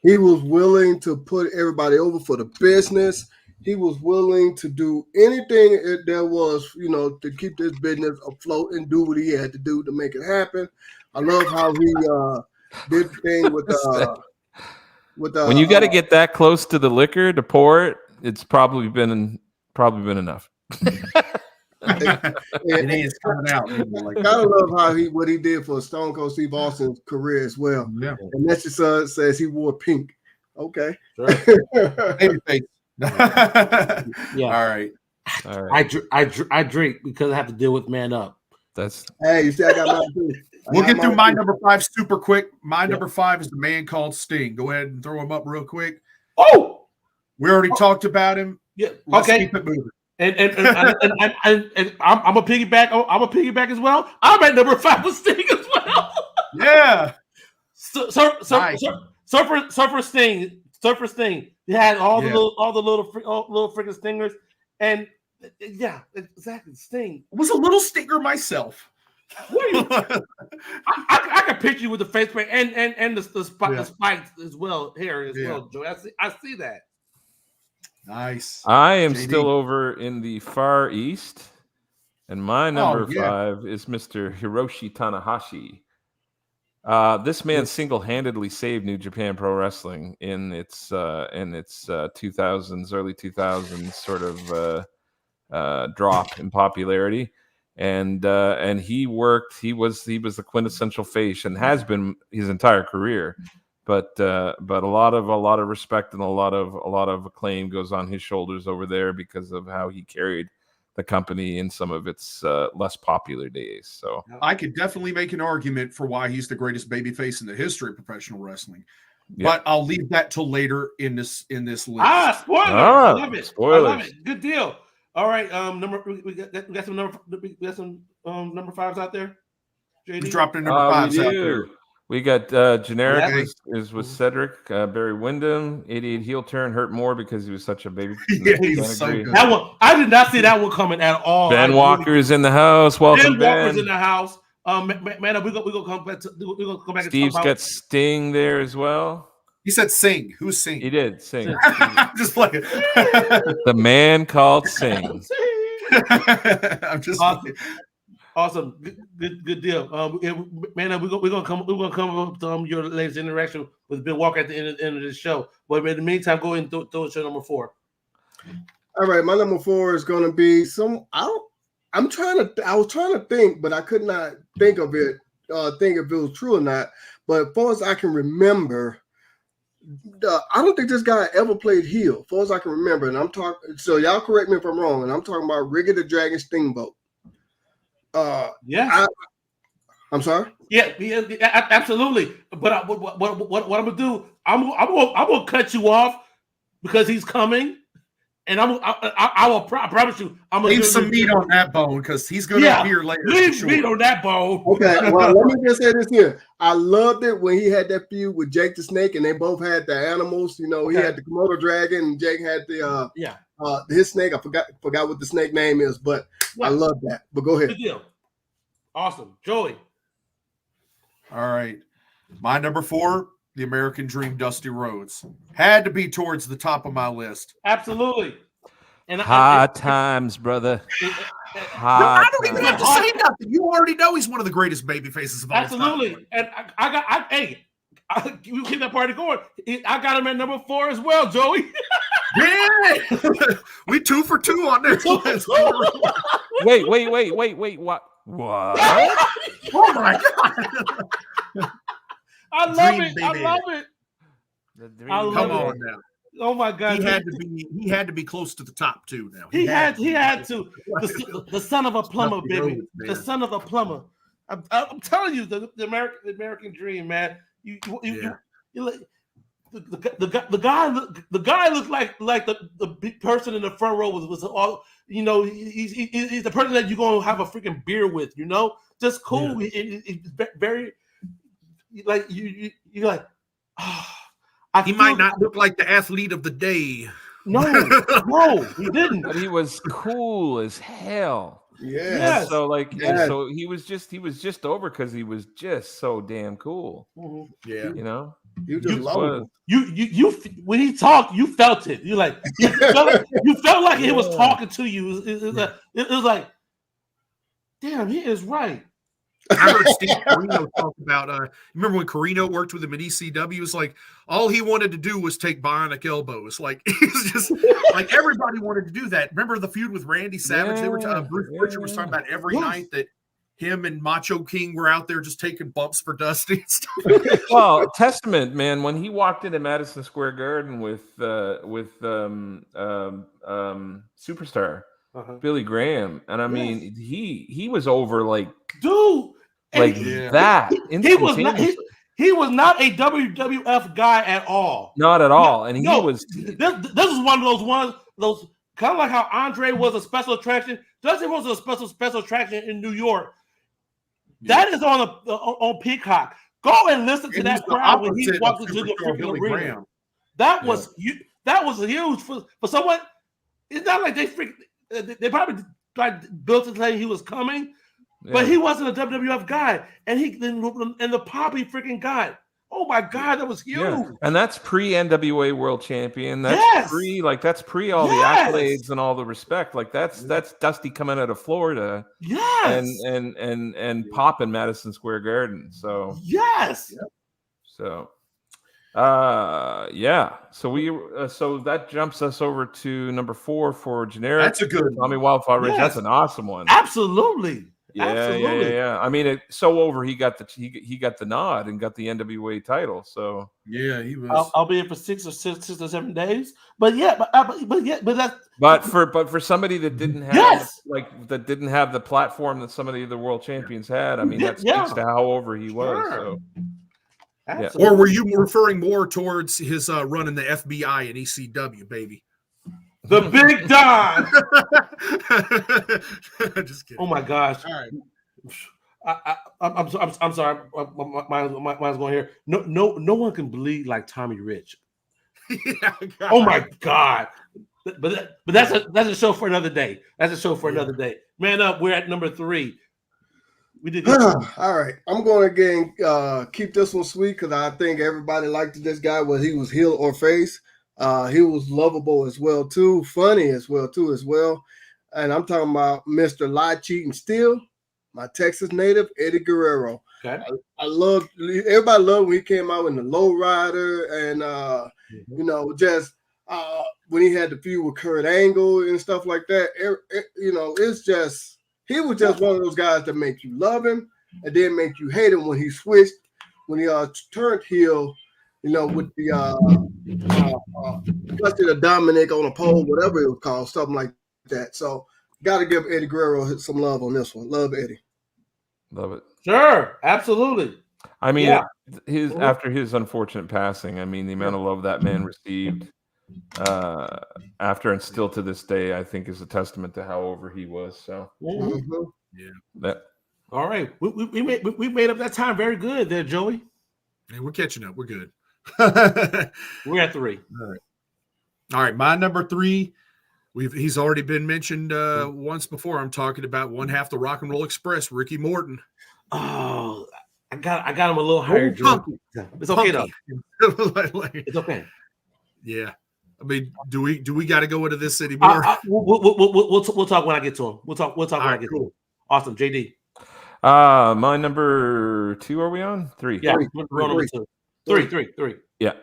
He was willing to put everybody over for the business. He was willing to do anything there was, to keep this business afloat and do what he had to do to make it happen. I love how he did the thing with when you got to get that close to the liquor to pour it, it's probably been enough. It is coming out. I love how what he did for Stone Cold Steve Austin's career as well. Yeah. And that's just says he wore pink. Okay. Babyface. Yeah. All right. I drink because I have to deal with Man Up. That's Hey, you see, I got mine too. We'll get through my number 5 super quick. My number 5 is the man called Sting. Go ahead and throw him up real quick. Oh, We already talked about him. yeah. Let's Okay. keep it moving. And I'm a piggyback. I'm a piggyback as well. I'm at number 5 with Sting as well. Yeah. Surfer Sting. He had all the little freaking stingers, and yeah, exactly. Sting. I was a little stinger myself. I can picture you with the face paint and the spikes as well here as well, Joey. I see that. Nice. I am JD. still over in the Far East, and my number 5 is Mr. Hiroshi Tanahashi. This man single-handedly saved New Japan Pro Wrestling in its 2000s, early 2000s sort of drop in popularity, and he worked. He was the quintessential face and has been his entire career. But a lot of respect and a lot of acclaim goes on his shoulders over there because of how he carried the company in some of its less popular days. So I could definitely make an argument for why he's the greatest babyface in the history of professional wrestling. But I'll leave that till later in this list. Spoiler! I love it. Spoilers. I love it. Good deal. All right, we got some number 5s out there. JD? We dropped in number 5s out there. We got generic is with Cedric, Barry Windham, 88 heel turn, hurt more because he was such a baby. Yeah, he was so good. That one, I did not see that one coming at all. Ben Walker is in the house. Welcome, Ben Walker's in the house. Man, we're gonna come back. We're gonna come back. Steve's got Sting there as well. He said sing. Who's sing? He did sing. I'm just playing. The man called Sing. I'm just playing. Awesome, good deal. Man, we're gonna come up with your latest interaction with Ben Walker at the end of this show. But in the meantime, go ahead and throw show number 4. All right, my number 4 is going to be I was trying to think, but I could not think of it. Think if it was true or not. But as far as I can remember, I don't think this guy ever played heel. As far as I can remember, and I'm talking. So y'all correct me if I'm wrong. And I'm talking about Ricky the Dragon Steamboat. Yeah. I'm sorry. Yeah, absolutely. But what I'm gonna do? I'm gonna cut you off because he's coming, and I will promise you. I'm gonna leave some meat on that bone because he's gonna appear later. Leave meat on that bone. Okay. Well, let me just say this here. I loved it when he had that feud with Jake the Snake, and they both had the animals. You know, he had the Komodo dragon, and Jake had the his snake. I forgot what the snake name is, but I love that. But go ahead. Good deal. Awesome, Joey. All right, my number 4, the American Dream, Dusty Rhodes, had to be towards the top of my list. Absolutely. And hard times, brother. I don't even have to say nothing. You already know he's one of the greatest baby faces of all time. Absolutely. And you keep that party going. I got him at number 4 as well, Joey. Yeah, we 2 for 2 on this list. Wait. What? Oh my god! I love it. Come on now. Oh my god! He had to be close to the top too. Now he had to. The son of a plumber, baby. The son of a plumber. I'm telling you, the American Dream, man. You like the guy looked like the big person in the front row was all, you know, he's the person that you're gonna have a freaking beer with, you know, just cool. It's very like you're like, he might not look like the athlete of the day. No, he didn't. But he was cool as hell. Yeah. So so he was just over because he was just so damn cool. Mm-hmm. Yeah. You know. You just love him. You when he talked, you felt it. You felt like he was talking to you. It was like, damn, he is right. I heard Steve Corino talk about. Remember when Corino worked with him at ECW? It was like all he wanted to do was take bionic elbows. Like he's just like everybody wanted to do that. Remember the feud with Randy Savage? They were Bruce Butcher was talking about every night that him and Macho King were out there just taking bumps for Dusty and stuff. Well, testament, man, when he walked into Madison Square Garden with Superstar, Billy Graham, and I mean he was over like dude, that. He was not. He was not a WWF guy at all. Not at all, and he was. This is one of those kind of like how Andre was a special attraction. Dusty was a special attraction in New York. That is on Peacock. Go and listen to that crowd when he walked into the freaking arena. Graham. That was huge for someone. It's not like they probably built it like he was coming, but he wasn't a WWF guy, and the pop he freaking got. Oh my God, that was huge. Yeah. And that's pre-NWA World Champion. That's pre all the accolades and all the respect. Like that's Dusty coming out of Florida. Yes. And pop in Madison Square Garden. So yes. So so that jumps us over to number 4 for generic. That's a good Tommy Wildfire Ridge. That's an awesome one. Absolutely. Yeah. I mean, it's so over. He got the nod and got the NWA title. So yeah, he was. I'll be here for 6 or 7 days. But for somebody that didn't have that didn't have the platform that some of the other world champions had. I mean, that speaks to how over he was. So. Or were you referring more towards his run in the FBI and ECW, baby? The Big Don. Just kidding. Oh my gosh! All right, I'm sorry. Mine's going here. No one can bleed like Tommy Rich. Oh my God! But that's a show for another day. That's a show for another day. Man up. We're at number 3. We did good. All right, I'm going to again keep this one sweet because I think everybody liked this guy, whether he was heel or face. He was lovable as well too, funny as well. And I'm talking about Mr. Lie, Cheat, and Steal, my Texas native Eddie Guerrero. Okay. Everybody loved when he came out in the Lowrider and just when he had the feud with Kurt Angle and stuff like that. It's just he was just one of those guys that make you love him and then make you hate him when he switched, when he turned heel. With the Dusty the Dominic on a pole, whatever it was called, something like that. So, got to give Eddie Guerrero some love on this one. Love Eddie. Love it. Sure, absolutely. I mean, after his unfortunate passing, I mean, the amount of love that man received after and still to this day, I think is a testament to how over he was. So, All right, we made up that time very good there, Joey. Yeah, we're catching up. We're good. We're at 3. All right. My number 3, he's already been mentioned once before. I'm talking about one half the Rock and Roll Express, Ricky Morton. Oh, I got him a little higher. It's okay though. It's okay. Yeah. I mean, do we got to go into this anymore? We'll talk when I get to him. We'll talk when I get to him. Awesome, JD. My number 2. Are we on 3? Yeah, we're on number 2. 3. Yeah.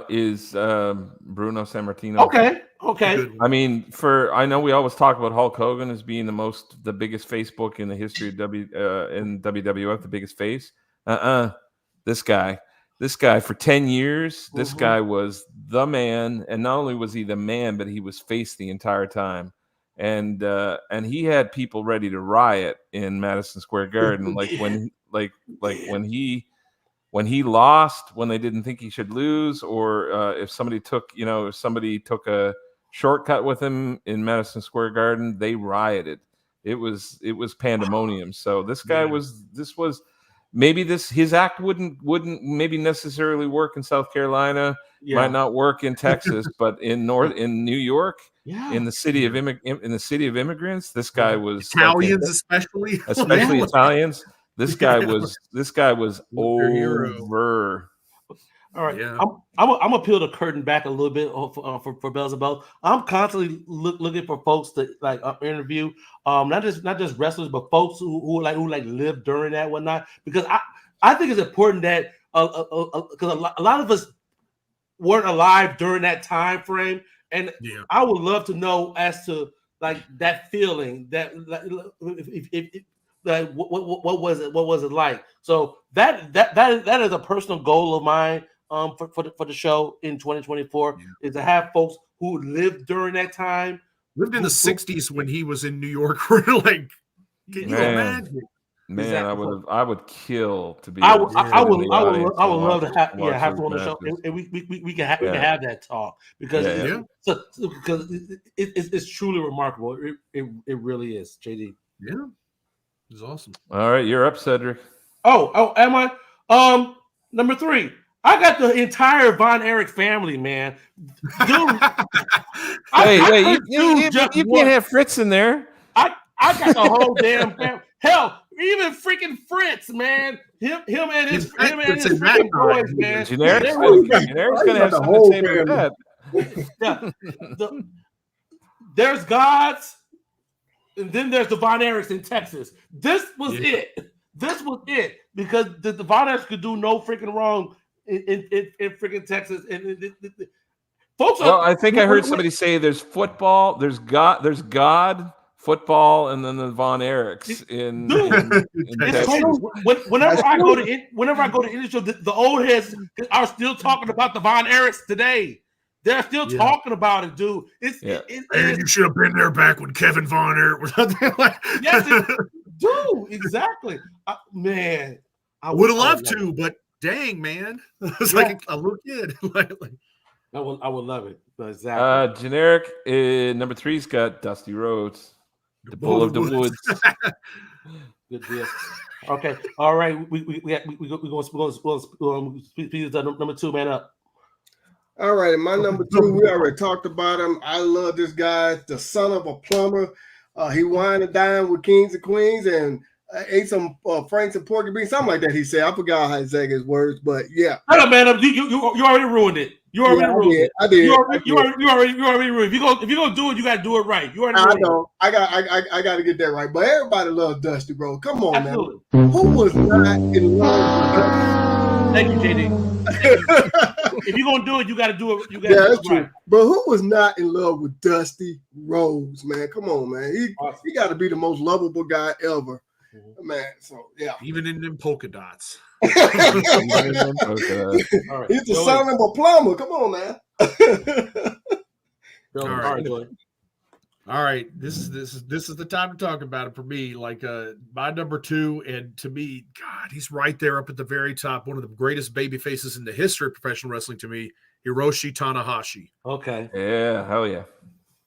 Is Bruno Sammartino. Okay. I mean, I know we always talk about Hulk Hogan as being the biggest Facebook in the history of WWF, the biggest face. This guy for 10 years, this guy was the man, and not only was he the man, but he was face the entire time. And he had people ready to riot in Madison Square Garden, when he lost, when they didn't think he should lose, or if somebody took a shortcut with him in Madison Square Garden, they rioted. It was pandemonium. So this guy his act wouldn't maybe necessarily work in South Carolina, might not work in Texas, but in New York, in the city of immigrants, this guy was Italians, especially Italians. This guy was over. All right, I'm gonna peel the curtain back a little bit for Beelzebub. I'm constantly looking for folks to interview, not just wrestlers, but folks who lived during that and whatnot. Because I think it's important that because a lot of us weren't alive during that time frame, and I would love to know as to that feeling that what was it like? So that is a personal goal of mine for the show in 2024 is to have folks who lived during that time lived in the '60s when he was in New York. We're like, can you imagine? Man, Exactly. I would kill to be. I would love to have watch have those on the show, matches. and we can have that talk because because it's truly remarkable. It really is, JD. Yeah, it was awesome. All right, you're up, Cedric. Oh, am I? Number 3. I got the entire Von Erich family, man. Dude, wait, you can't have Fritz in there. I got the whole damn family. Hell, even freaking Fritz, man. Him and his freaking boys, man. Generic's gonna have something to say about that. Yeah. There's Gods, and then there's the Von Erichs in Texas. This was it. This was it because the Von Erichs could do no freaking wrong in freaking Texas. And folks, I think I heard somebody say there's football, there's God. Football and then the Von Erichs in Texas. Whenever I go to any show, the old heads are still talking about the Von Erichs today. They're still talking about it, dude. You should have been there back when Kevin Von Erich was out there. Dude, exactly. Man, I would have loved to, but dang, man, it's like a little kid. I would love it. Exactly. Generic number 3's got Dusty Rhodes. The Bull of the Woods. Good deal. Okay. All right. We go speed number 2 man up. All right. My number 2, we already talked about him. I love this guy, the son of a plumber. He wined and dined with kings and queens and ate some franks and porky beans, something like that. He said, I forgot how to say his words, but yeah. Shut up, man. You already ruined it. You already ruined it. I did. You already ruined it. If you're gonna do it, you gotta do it right. You already ruined it. I got to get that right. But everybody loves Dusty, bro. Come on, Absolutely. Man. Who was not in love with Dusty? Thank you, JD. If you're gonna do it, you gotta do it. That's true. Right. But who was not in love with Dusty Rhodes, man? Come on, man. He got to be the most lovable guy ever. Man, so yeah. Even in them polka dots. He's the son of a plumber. Come on, man. All right. This is the time to talk about it for me. Like my number 2, and to me, God, he's right there up at the very top. One of the greatest baby faces in the history of professional wrestling to me, Hiroshi Tanahashi. Okay. Yeah, hell yeah.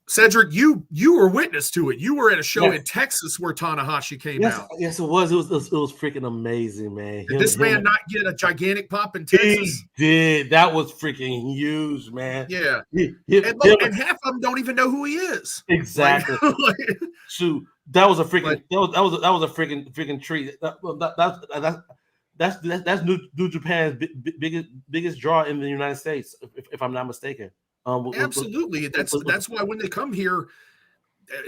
Cedric, you were witness to it. You were at a show in Texas where Tanahashi came out. Yes, it was. It was freaking amazing, man. Did this man not get a gigantic pop in Texas? He did. That was freaking huge, man. Yeah. And half of them don't even know who he is. Exactly. Shoot, that was a freaking that was a freaking treat. That's New Japan's biggest draw in the United States, if I'm not mistaken. Absolutely. That's why when they come here,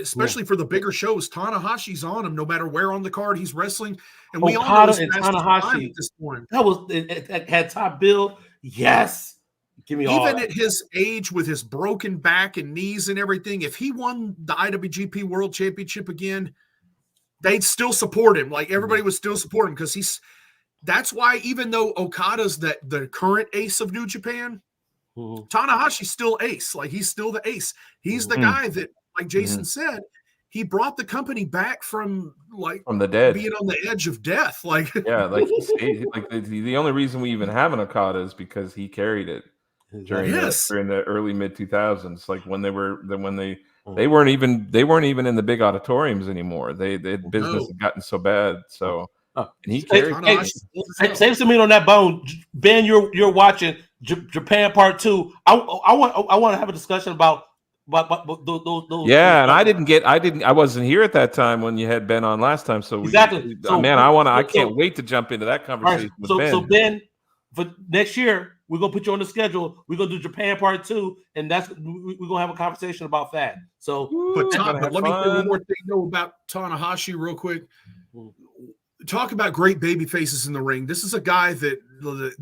especially for the bigger shows, Tanahashi's on them no matter where on the card he's wrestling. And we all know and Tanahashi at this point. That was it had top bill. Yes. Give me all even at his age with his broken back and knees and everything, if he won the IWGP World Championship again, they'd still support him. Like everybody would still support him because that's why even though Okada's the current ace of New Japan, Tanahashi's still ace. Like he's still the ace. He's the guy that, like Jason said, he brought the company back from the dead, being on the edge of death. Like the only reason we even have an Okada is because he carried it during the early mid 2000s. Like when they weren't even in the big auditoriums anymore. Business had gotten so bad. So and he carried. Save some meat on that bone, Ben. You're watching Japan Part 2. I want to have a discussion about those. Yeah, and I wasn't here at that time when you had Ben on last time. So exactly. I can't wait to jump into that conversation with Ben. So Ben, for next year, we're gonna put you on the schedule. We're gonna do Japan Part 2, and we're gonna have a conversation about that. So, but let me say one more thing though about Tanahashi real quick. Talk about great baby faces in the ring. This is a guy that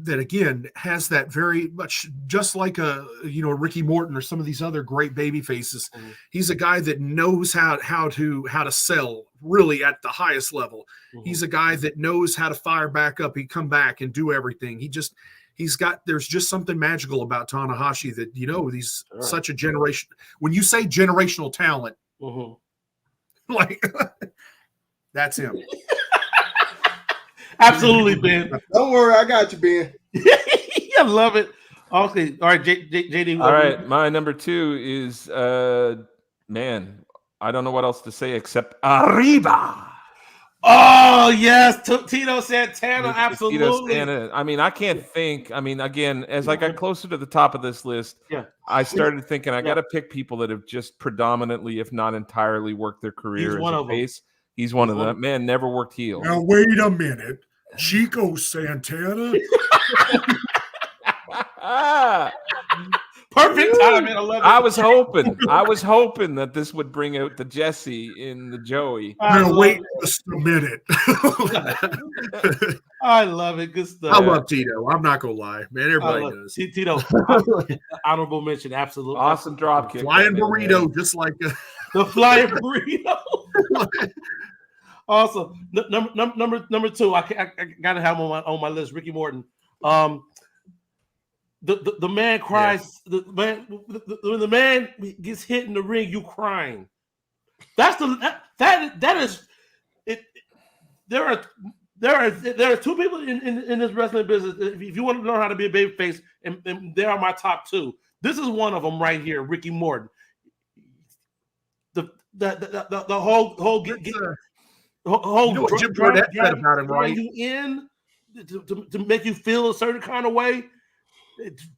again has that very much just like a Ricky Morton or some of these other great baby faces. He's a guy that knows how to sell really at the highest level. He's a guy that knows how to fire back up. He come back and do everything. there's just something magical about Tanahashi that, he's such a generation. When you say generational talent, like that's him. Absolutely, Ben. Don't worry, I got you, Ben. I love it. Okay, all right, JD. All right, my number 2 is man. I don't know what else to say except Arriba. Oh yes, Tito Santana. Absolutely. Tito Santana. I mean, I can't think. I mean, again, as I got closer to the top of this list, I started thinking I got to pick people that have just predominantly, if not entirely, worked their career as a face. He's one of them. Man, never worked heel. Now wait a minute, Chico Santana. Perfect timing. I love it. I was hoping that this would bring out the Jesse in the Joey. Now wait just a minute. I love it. Good stuff. I love Tito. I'm not gonna lie, man. Everybody does. Tito, honorable mention. Absolutely. Awesome drop kick. Flying burrito, just like the flying burrito. Awesome. Number 2. I gotta have him on my list. Ricky Morton. The man cries. Yeah. When the man gets hit in the ring, you crying. That is it. There are 2 people in this wrestling business. If you want to learn how to be a babyface, and they are my top 2. This is one of them right here, Ricky Morton. The whole whole Jim Cornette said about him, right? You in to make you feel a certain kind of way.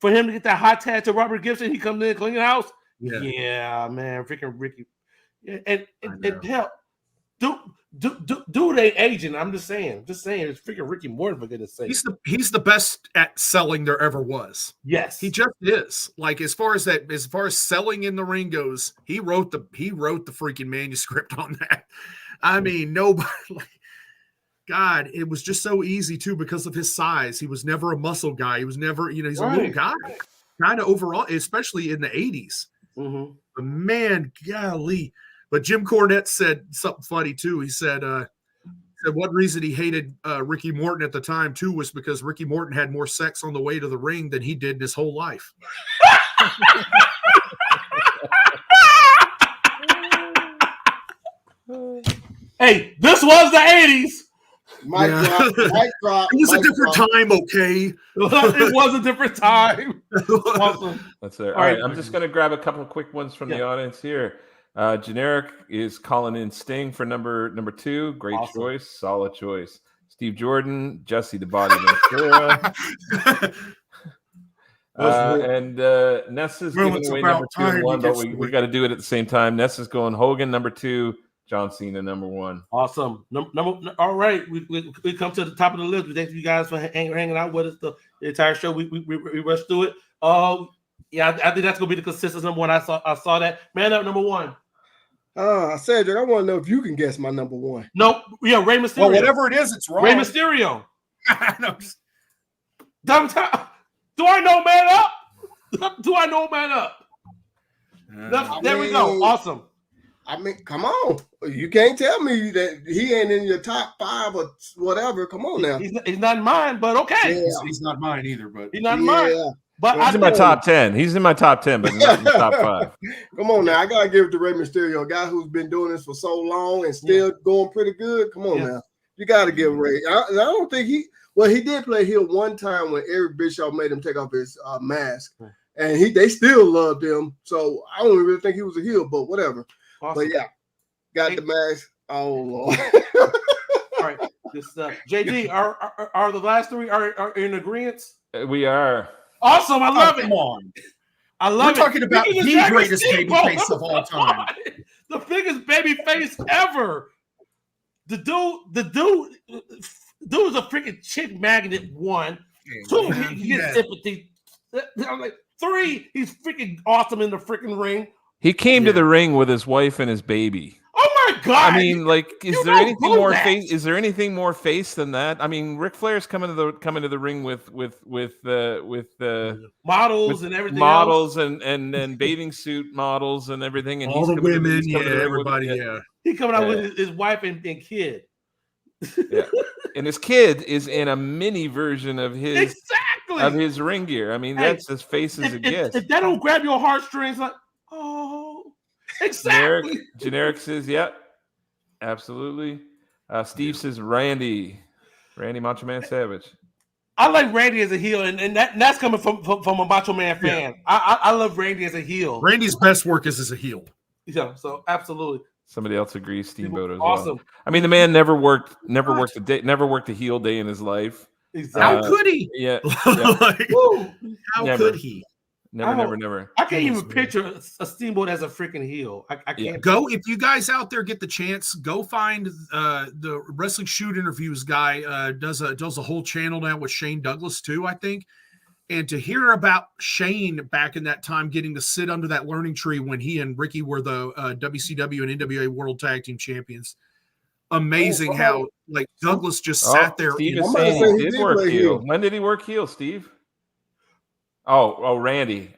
For him to get that hot tag to Robert Gibson, he comes in clean house. Yeah, man, freaking Ricky. And hell, do they agent? I'm just saying, it's freaking Ricky Morton, for goodness sake. He's the best at selling there ever was. Yes, he just is. Like as far as selling in the ring goes, he wrote the freaking manuscript on that. I mean, nobody. God, it was just so easy too because of his size. He was never a muscle guy. He was never, he's a little guy, kind of overall, especially in the 80s. Mm-hmm. But man, golly. But Jim Cornette said something funny too. He said one reason he hated Ricky Morton at the time too was because Ricky Morton had more sex on the way to the ring than he did in his whole life. Hey, this was the 80s. Mic drop. It was a different time, okay? It was a different time. Awesome. That's it. All right, I'm just going to grab a couple of quick ones from the audience here. Generic is calling in Sting for number 2. Great choice. Solid choice. Steve Jordan, Jesse the Body Ventura. And Nessa's giving away number 2 and 1, but we got to do it at the same time. Nessa's going Hogan, number 2. John Cena, number 1. Awesome. All right, we come to the top of the list. We thank you guys for hanging out with us the entire show. We rushed through it. Yeah, I think that's gonna be the consistent number 1. I saw that. Man up, number 1. Cedric, I want to know if you can guess my number 1. No, yeah, Rey Mysterio. Well, whatever it is, it's wrong. Rey Mysterio. No. Do I know Man Up? Do I know Man Up? There we go. Awesome. I mean, come on. You can't tell me that he ain't in your top 5 or whatever. Come on now. He's not in mine, but okay. Yeah. He's not mine either, but he's not in mine. But he's in my top 10. He's in my top 10, but not in the top 5. Come on now. I got to give it to Rey Mysterio, a guy who's been doing this for so long and still going pretty good. Come on now. You got to give Rey. I don't think he did play heel one time when Eric Bischoff made him take off his mask. And they still loved him. So I don't really think he was a heel, but whatever. Awesome. But yeah, got the mask. Oh Lord! All right, good stuff. JD, are the last 3 are in agreement? We are. Awesome, I love it. Come on, I love it. We're talking about the greatest babyface of all time, the biggest babyface ever. The dude is a freaking chick magnet. 1, 2, he gets sympathy. I'm like 3, he's freaking awesome in the freaking ring. He came to the ring with his wife and his baby. Oh my God! I mean, like, is there anything more face? Is there anything more face than that? I mean, Ric Flair's coming to the ring with models and everything, models and bathing suit models and everything, and all the women, everybody, He coming out with his wife and kid. Yeah. And his kid is in a mini version of his Exactly. ring gear. I mean, Hey, that's as face as it gets. If that don't grab your heartstrings, like, oh, exactly. Generic says, yep, absolutely. Steve says Randy Macho Man Savage. I like Randy as a heel, and that's coming from a Macho Man fan. Yeah. I love Randy as a heel. Randy's best work is as a heel. Yeah, so absolutely. Somebody else agrees. Steamboat as awesome. well. I mean, the man never worked a heel day in his life. Exactly. How could he? Yeah. Like, how could he? Never. I can't even picture a Steamboat as a freaking heel. I can't. Go, if you guys out there get the chance, go find the Wrestling Shoot Interviews guy. Does a whole channel now with Shane Douglas too, I think. And to hear about Shane back in that time getting to sit under that learning tree when he and Ricky were the WCW and NWA World Tag Team Champions. Amazing how like Douglas just sat there. Steve is saying he did work heel. When did he work heel, Steve? Oh, Randy.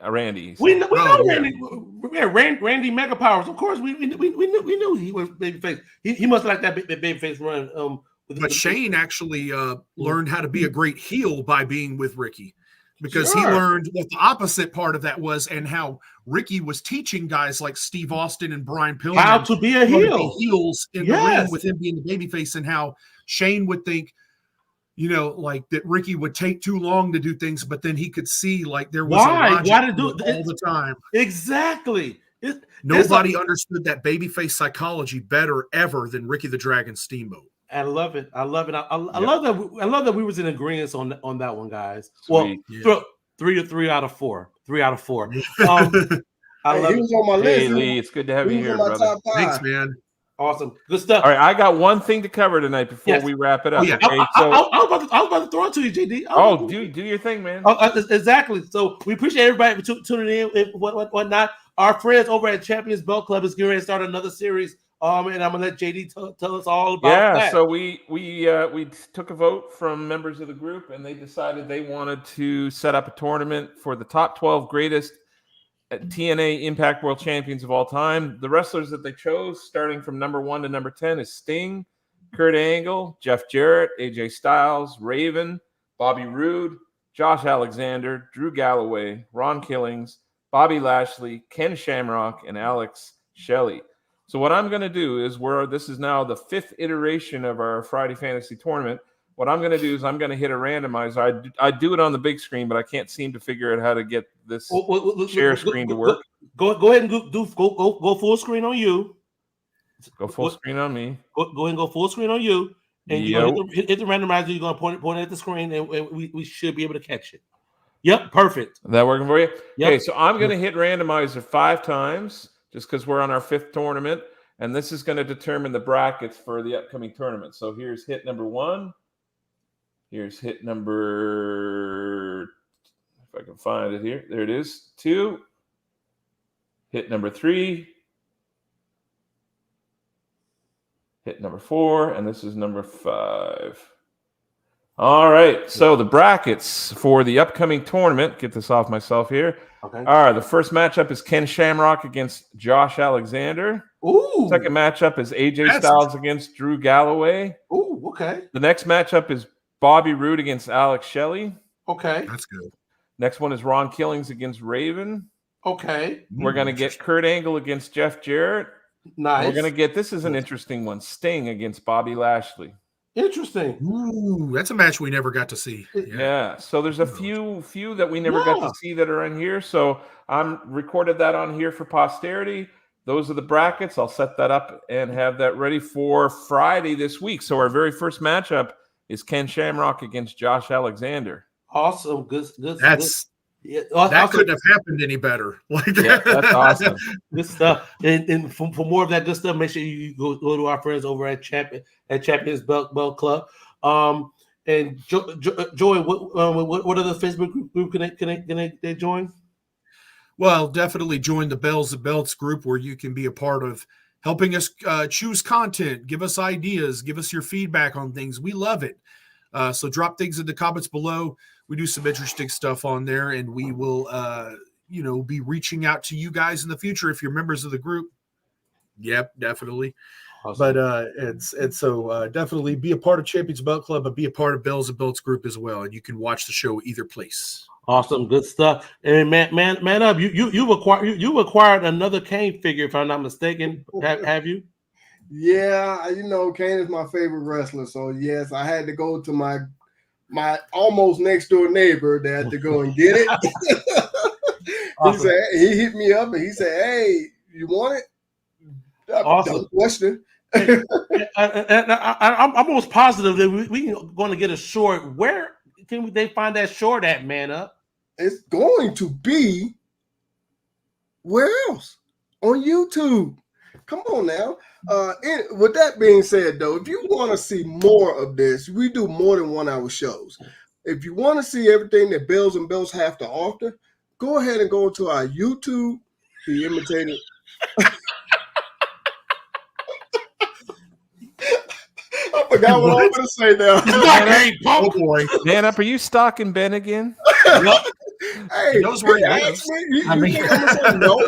We know Randy. Randy Mega Powers. Of course, we knew he was babyface. He must like that babyface run. But Shane actually learned how to be a great heel by being with Ricky, because he learned what the opposite part of that was, and how Ricky was teaching guys like Steve Austin and Brian Pillman how to be a heel, heels in the ring with him being the babyface, and how Shane would think, like that Ricky would take too long to do things, but then he could see like there was why to do it all the time. Exactly. Nobody understood that babyface psychology better ever than Ricky the Dragon Steamboat. I love it. I love that we was in agreement on that one, guys. Sweet. Well, three out of four. 3 out of 4. He was on my list. Hey, Lee, it's good to have you here, brother. Thanks, man. Awesome. Good stuff. All right, I got one thing to cover tonight before we wrap it up. Yeah. Okay, I was about to throw it to you, JD. Do your thing, man. Exactly. So we appreciate everybody for tuning in and whatnot. Our friends over at Champions Belt Club is getting ready to start another series. And I'm gonna let JD tell us all about that. Yeah, so we took a vote from members of the group, and they decided they wanted to set up a tournament for the top 12 greatest TNA Impact World Champions of all time. The wrestlers that they chose, starting from number 1 to number 10, is Sting, Kurt Angle, Jeff Jarrett, AJ Styles, Raven, Bobby Roode, Josh Alexander, Drew Galloway, Ron Killings, Bobby Lashley, Ken Shamrock, and Alex Shelley. So what I'm going to do is this is now the 5th iteration of our Friday Fantasy Tournament. What I'm going to do is I'm going to hit a randomizer. I do it on the big screen, but I can't seem to figure out how to get this share screen to work. Go ahead and go full screen on you. Go full screen on me. Go ahead and go full screen on you. And you hit the randomizer. You're going to point it at the screen, and we should be able to catch it. Yep, perfect. Is that working for you? Yep. Okay, so I'm going to hit randomizer 5 times, just because we're on our 5th tournament, and this is going to determine the brackets for the upcoming tournament. So here's hit number 1. Here's hit number, if I can find it here. There it is. 2. Hit number 3. Hit number 4, and this is number 5. All right, so the brackets for the upcoming tournament, get this off myself here. Okay. All right, the first matchup is Ken Shamrock against Josh Alexander. Ooh. Second matchup is AJ Styles against Drew Galloway. Ooh, okay. The next matchup is Bobby Roode against Alex Shelley. Okay. That's good. Next one is Ron Killings against Raven. Okay. We're going to get Kurt Angle against Jeff Jarrett. Nice. We're going to get, this is an interesting one, Sting against Bobby Lashley. Interesting. Ooh, that's a match we never got to see. Yeah. So there's a few that we never got to see that are in here. So I'm recorded that on here for posterity. Those are the brackets. I'll set that up and have that ready for Friday this week. So our very first matchup is Ken Shamrock against Josh Alexander. Awesome. Good. That couldn't have happened any better. That's awesome. Good stuff. And for more of that good stuff, make sure you go to our friends over at Champions Belt Club. And Joy, what other Facebook group can they join? Well, definitely join the Bells of Belts group, where you can be a part of helping us choose content, give us ideas, give us your feedback on things. We love it. So drop things in the comments below. We do some interesting stuff on there, and we will, be reaching out to you guys in the future if you're members of the group. Yep, definitely. But so definitely be a part of Champions Belt Club, but be a part of Bells and Belts group as well, and you can watch the show either place. Awesome, good stuff. And man up, you acquired another Kane figure, if I'm not mistaken. Have you? Yeah, Kane is my favorite wrestler, so yes, I had to go to my almost next door neighbor that had to go and get it. Awesome. He hit me up and he said, "Hey, you want it?" Awesome. Don't question. I'm almost positive that we're going to get a short. Where can they find that short at, man up? It's going to be where else? On YouTube. Come on now. With that being said, though, if you want to see more of this, we do more than 1 hour shows. If you want to see everything that Bells and Bells have to offer, go ahead and go to our YouTube. He imitated. I forgot what I was going to say now. Oh boy, Man up, are you stalking Ben again? Hey, knows where he asked lives. me. You think I'm going to say no?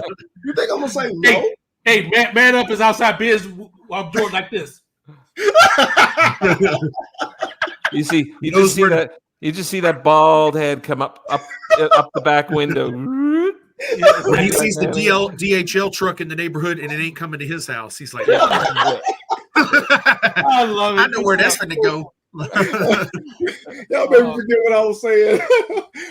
You think I'm going to say no? Hey, man up is outside biz. I'm doing like this. You just see that bald head come up the back window. When he sees the DHL truck in the neighborhood and it ain't coming to his house, he's like, I love it. I know where that's going to go. Y'all made me forget what I was saying.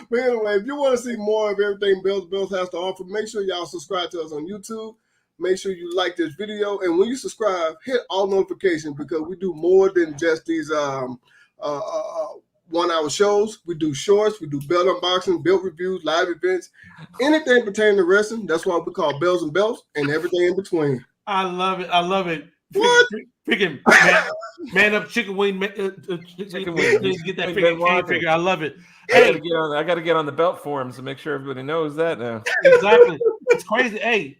But anyway, if you want to see more of everything Bells has to offer, make sure y'all subscribe to us on YouTube. Make sure you like this video, and when you subscribe, hit all notifications because we do more than just these 1 hour shows. We do shorts, we do belt unboxing, belt reviews, live events, anything pertaining to wrestling. That's why we call Bells and Belts, and everything in between. I love it. What? Freaking man up chicken wing. Chicken wing. Get that Kane figure. I love it. I got to get on the belt forums to make sure everybody knows that now. Exactly. It's crazy. Hey.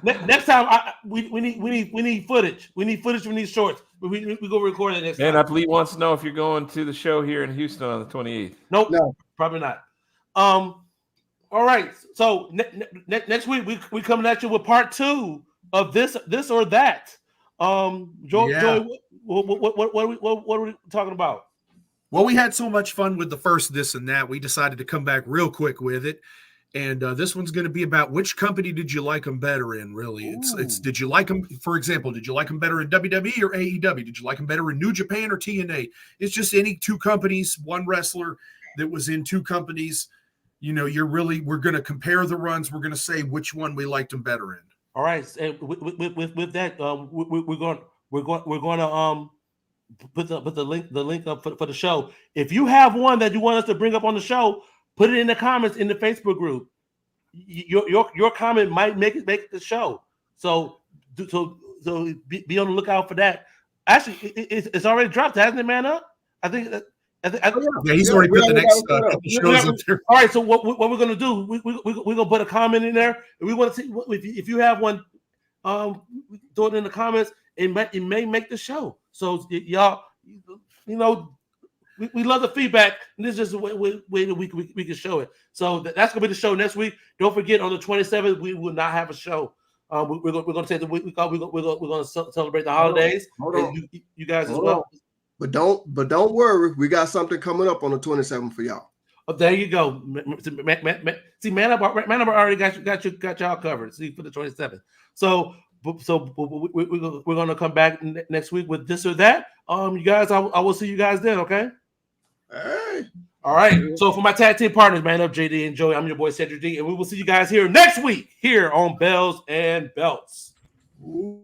Next time we need footage. We need footage from these shorts. We go record it next time. And I believe wants to know if you're going to the show here in Houston on the 28th. Nope. No, probably not. All right. So next week we coming at you with part 2 of this or that. Joey, what are we talking about? Well, we had so much fun with the first this and that. We decided to come back real quick with it. And this one's going to be about which company did you like them better in, really. It's did you like them, for example, did you like them better in WWE or AEW? Did you like them better in New Japan or TNA? It's just any 2 companies, 1 wrestler that was in 2 companies. We're going to compare the runs. We're going to say which one we liked them better in. All right. And with that, we're going to put the link up for the show. If you have one that you want us to bring up on the show, put it in the comments in the Facebook group. Your comment might make the show. So be on the lookout for that. Actually, it's already dropped, hasn't it, man up? I think. Yeah, he's already put the next shows up there. All right, so what we're gonna do? We're gonna put a comment in there, and we want to see if you have one. Throw it in the comments. It may make the show. So y'all, We love the feedback, and this is just a way that we can show it. So that's going to be the show next week. Don't forget, on the 27th, we will not have a show. We're going to take the week off. We're going to celebrate the holidays. You guys as well. But don't worry, we got something coming up on the 27th for y'all. Oh, there you go. See, Man Up already got y'all covered. See, for the 27th. So we're going to come back next week with this or that. You guys, I will see you guys then. Okay. All right. So for my tag team partners, Man Up, JD and Joey, I'm your boy Cedric D, and we will see you guys here next week here on Bells and Belts. Ooh.